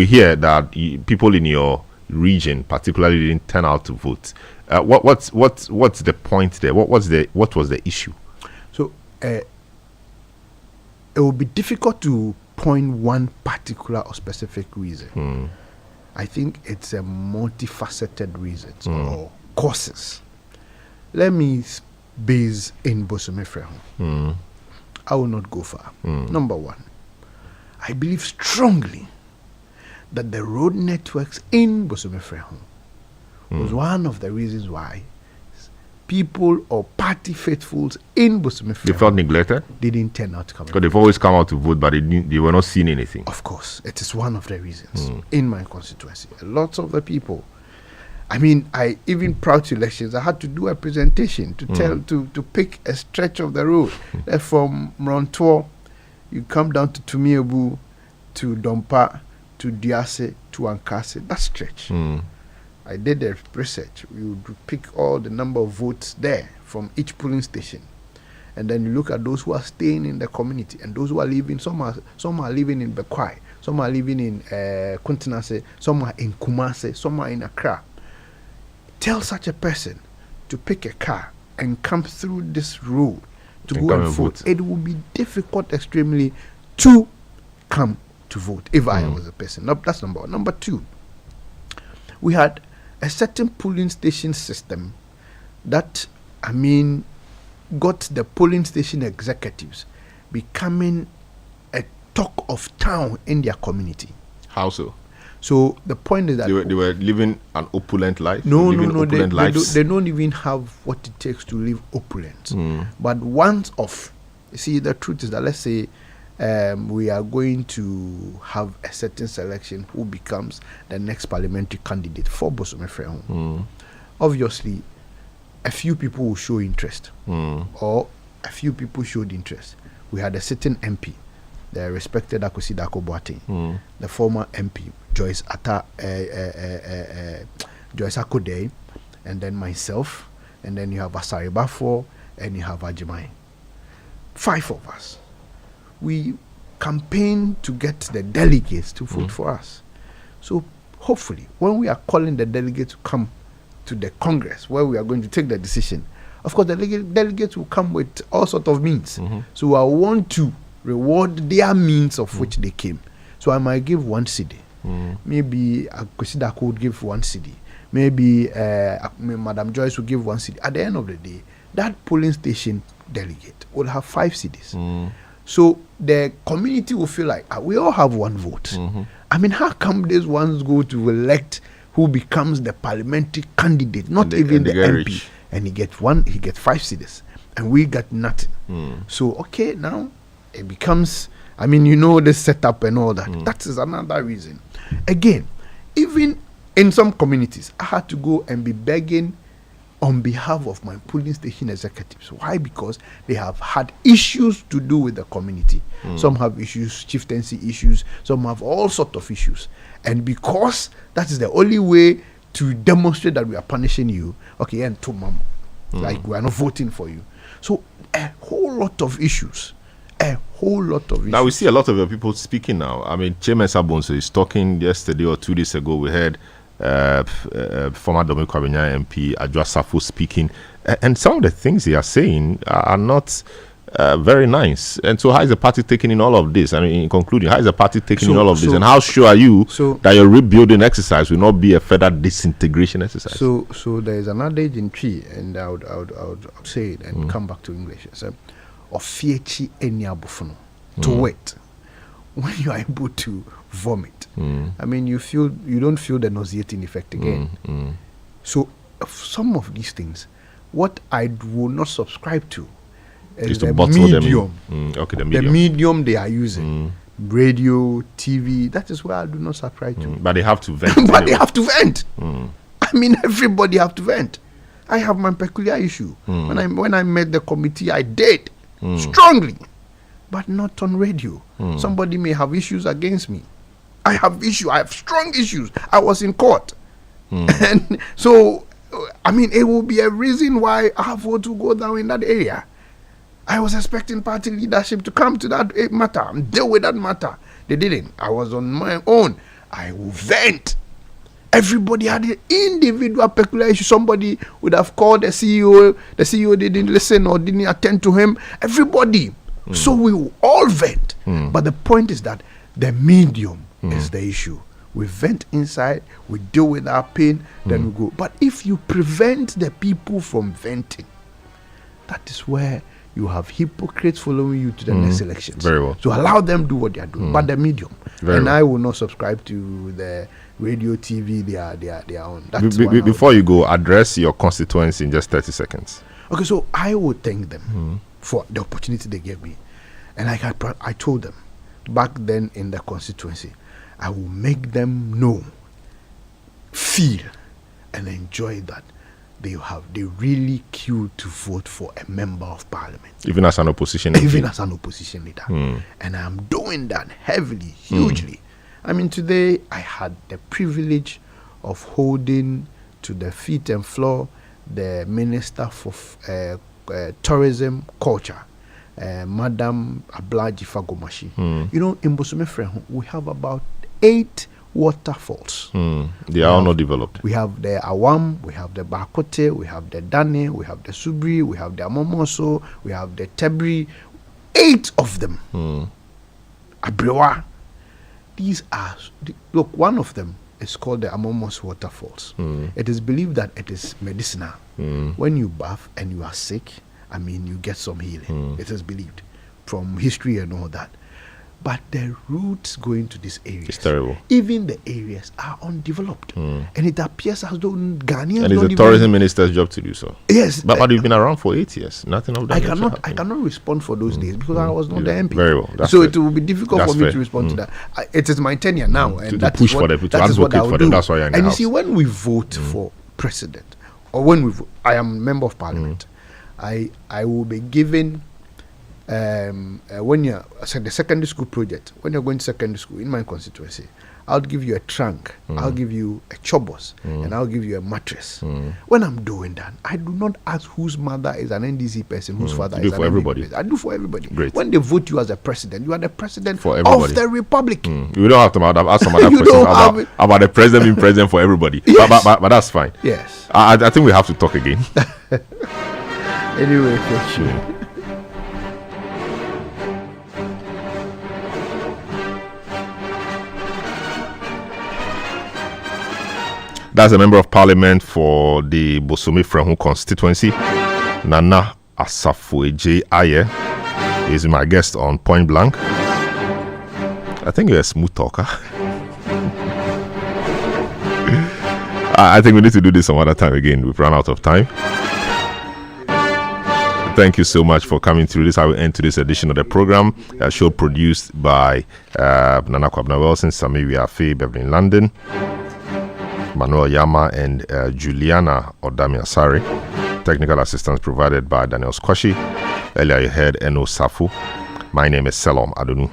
C: hear that people in your region particularly didn't turn out to vote. What's the point there? What was the issue?
X: So it would be difficult to point one particular or specific reason. I think it's a multifaceted reasons or causes. Let me base in Busumi Frehu. I will not go far. Number one, I believe strongly that the road networks in Busumi Frehu was one of the reasons why people or party faithfuls in Busumi Frehu
C: They felt neglected?
X: didn't turn out to come.
C: Because they've always come out to vote, but they were not seeing anything.
X: Of course, it is one of the reasons in my constituency. Lots of the people. I mean, even prior to elections, I had to do a presentation to pick a stretch of the road. From Mronto, you come down to Tumiebu, to Dompa, to Diase, to Ankase. That stretch. I did the research. We would pick all the number of votes there from each polling station, and then you look at those who are staying in the community and those who are living. Some are living in Bekwai, some are living in Kuntinase, some are in Kumase, some are in Accra. Tell such a person to pick a car and come through this road to go and vote. It will be difficult extremely to come to vote if I was a person. That's number one. Number two, we had a certain polling station system that, got the polling station executives becoming a talk of town in their community.
C: How so?
X: So the point is that
C: they were living an opulent life.
X: No. They don't even have what it takes to live opulent. But once off, you see, the truth is that, let's say we are going to have a certain selection who becomes the next parliamentary candidate for Busumi Frehu. Obviously, a few people will show interest, or a few people showed interest. We had a certain MP, the respected Akosi Dako Boateng, the former MP Joyce Akode, and then myself, and then you have Asari Bafo, and you have Ajimai. 5 of us. We campaigned to get the delegates to vote for us. So hopefully, when we are calling the delegates to come to the Congress, where we are going to take the decision, of course, the delegates will come with all sorts of means. So I want to reward their means of which they came. So I might give 1 cedi. Maybe Akosidako would give 1 cedi. Maybe Madam Joyce will give 1 cedi. At the end of the day, that polling station delegate will have 5 cedis. So the community will feel like we all have 1 vote. How come these ones go to elect who becomes the parliamentary candidate, not even the MP, rich. And he gets 5 cedis, and we got nothing. So okay, now it becomes, this setup and all that. That is another reason. Again, even in some communities, I had to go and be begging on behalf of my polling station executives. Why? Because they have had issues to do with the community. Some have issues, chieftaincy issues. Some have all sorts of issues. And because that is the only way to demonstrate that we are punishing you, okay, and to mom, like we are not voting for you. So a whole lot of issues. Now
C: we see a lot of your people speaking now. Chairman Sabonso is talking yesterday or 2 days ago. We heard former Dominic Kwabena MP Adjoa Safo speaking, and some of the things they are saying are not very nice. And so how is the party taking in all of this? In concluding, how is the party taking in all of this, and how sure are you that your rebuilding exercise will not be a further disintegration exercise?
X: So there is an adage in Tree, and I would say it and come back to English. So, Ofiechi eniabufuno, to wait when you are able to vomit. You don't feel the nauseating effect again. So some of these things, what I will not subscribe to is the medium. The medium they are using. Radio, TV, that is where I do not subscribe to.
C: But they have to vent.
X: But they have to vent. I mean, everybody have to vent. I have my peculiar issue. When I met the committee, I did strongly, but not on radio. Somebody may have issues against me. I have strong issues. I was in court. And so, I mean, it will be a reason why I have to go down in that area. I was expecting party leadership to come to that matter and deal with that matter. They didn't. I was on my own. I will vent. Everybody had an individual peculiar issue. Somebody would have called the CEO. The CEO didn't listen or didn't attend to him. Everybody. So we will all vent. But the point is that the medium is the issue. We vent inside, we deal with our pain, then we go. But if you prevent the people from venting, that is where you have hypocrites following you to the next elections.
C: Very well.
X: So allow them do what they are doing, but the medium.
C: Very well.
X: I will not subscribe to the radio, TV, they are on. That's
C: Before you go, address your constituents in just 30 seconds.
X: Okay, so I would thank them for the opportunity they gave me. And like I told them back then in the constituency, I will make them know, feel, and enjoy that they really queued to vote for a member of parliament.
C: Even as an opposition leader.
X: Even as an opposition leader. And I'm doing that heavily, hugely. I mean, today I had the privilege of holding to the feet and floor the Minister for Tourism, Culture, Madam Ablaji Fagomashi. You know, in Bosomefre, we have about 8 waterfalls.
C: They are all not developed.
X: We have the Awam, we have the Bakote, we have the Dane, we have the Subri, we have the Amomoso, we have the Tebri. 8 of them. Abrewa. These are, look, one of them is called the Amomos Waterfalls. It is believed that it is medicinal. When you bath and you are sick, I mean, you get some healing. It is believed from history and all that. But the routes going to these areas,
C: it's terrible.
X: Even the areas are undeveloped. And it appears as though Ghanaians
C: and it's the tourism minister's job to do so.
X: Yes.
C: But you've been around for 8 years. Nothing of that.
X: I cannot respond for those days because I was not the MP.
C: Very well.
X: So it will be difficult for me to respond to that. It is my tenure now. And
C: to push for them, to advocate for them. That's why you're in the house.
X: You see, when we vote for president, or when I am a member of parliament, I will be given when you're the secondary school project, when you're going to secondary school in my constituency, I'll give you a trunk, I'll give you a chobos, and I'll give you a mattress. When I'm doing that, I do not ask whose mother is an NDC person, whose father is an
C: everybody.
X: NDC person. I do for everybody.
C: Great.
X: When they vote you as a president, you are the president
C: for everybody.
X: of the republic.
C: You don't have to ask some other questions about the president being president for everybody. Yes. But that's fine.
X: Yes.
C: I think we have to talk again.
X: Anyway, thank you.
C: That's a member of parliament for the Bosomefre constituency, Nana Asafueje Aye, is my guest on Point Blank. I think you're a smooth talker. I think we need to do this some other time again. We've run out of time. Thank you so much for coming through this. I will end today's edition of the program. A show produced by Nana Kwabna Wilson, Sami Afe, Beverly in London, Manuel Yama, and Juliana Odami Asari. Technical assistance provided by Daniel Squashi. Earlier you heard Eno Safu. My name is Selom Adonu.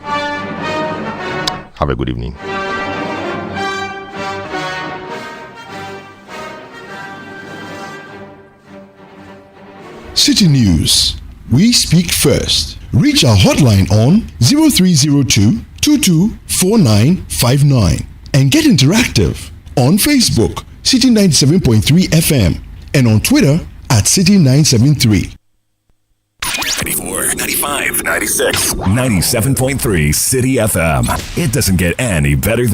C: Have a good evening.
V: City News. We speak first. Reach our hotline on 0302 224959 and get interactive on Facebook, City 97.3 FM, and on Twitter at City 973.
B: 94, 95, 96, 97.3 City FM. It doesn't get any better than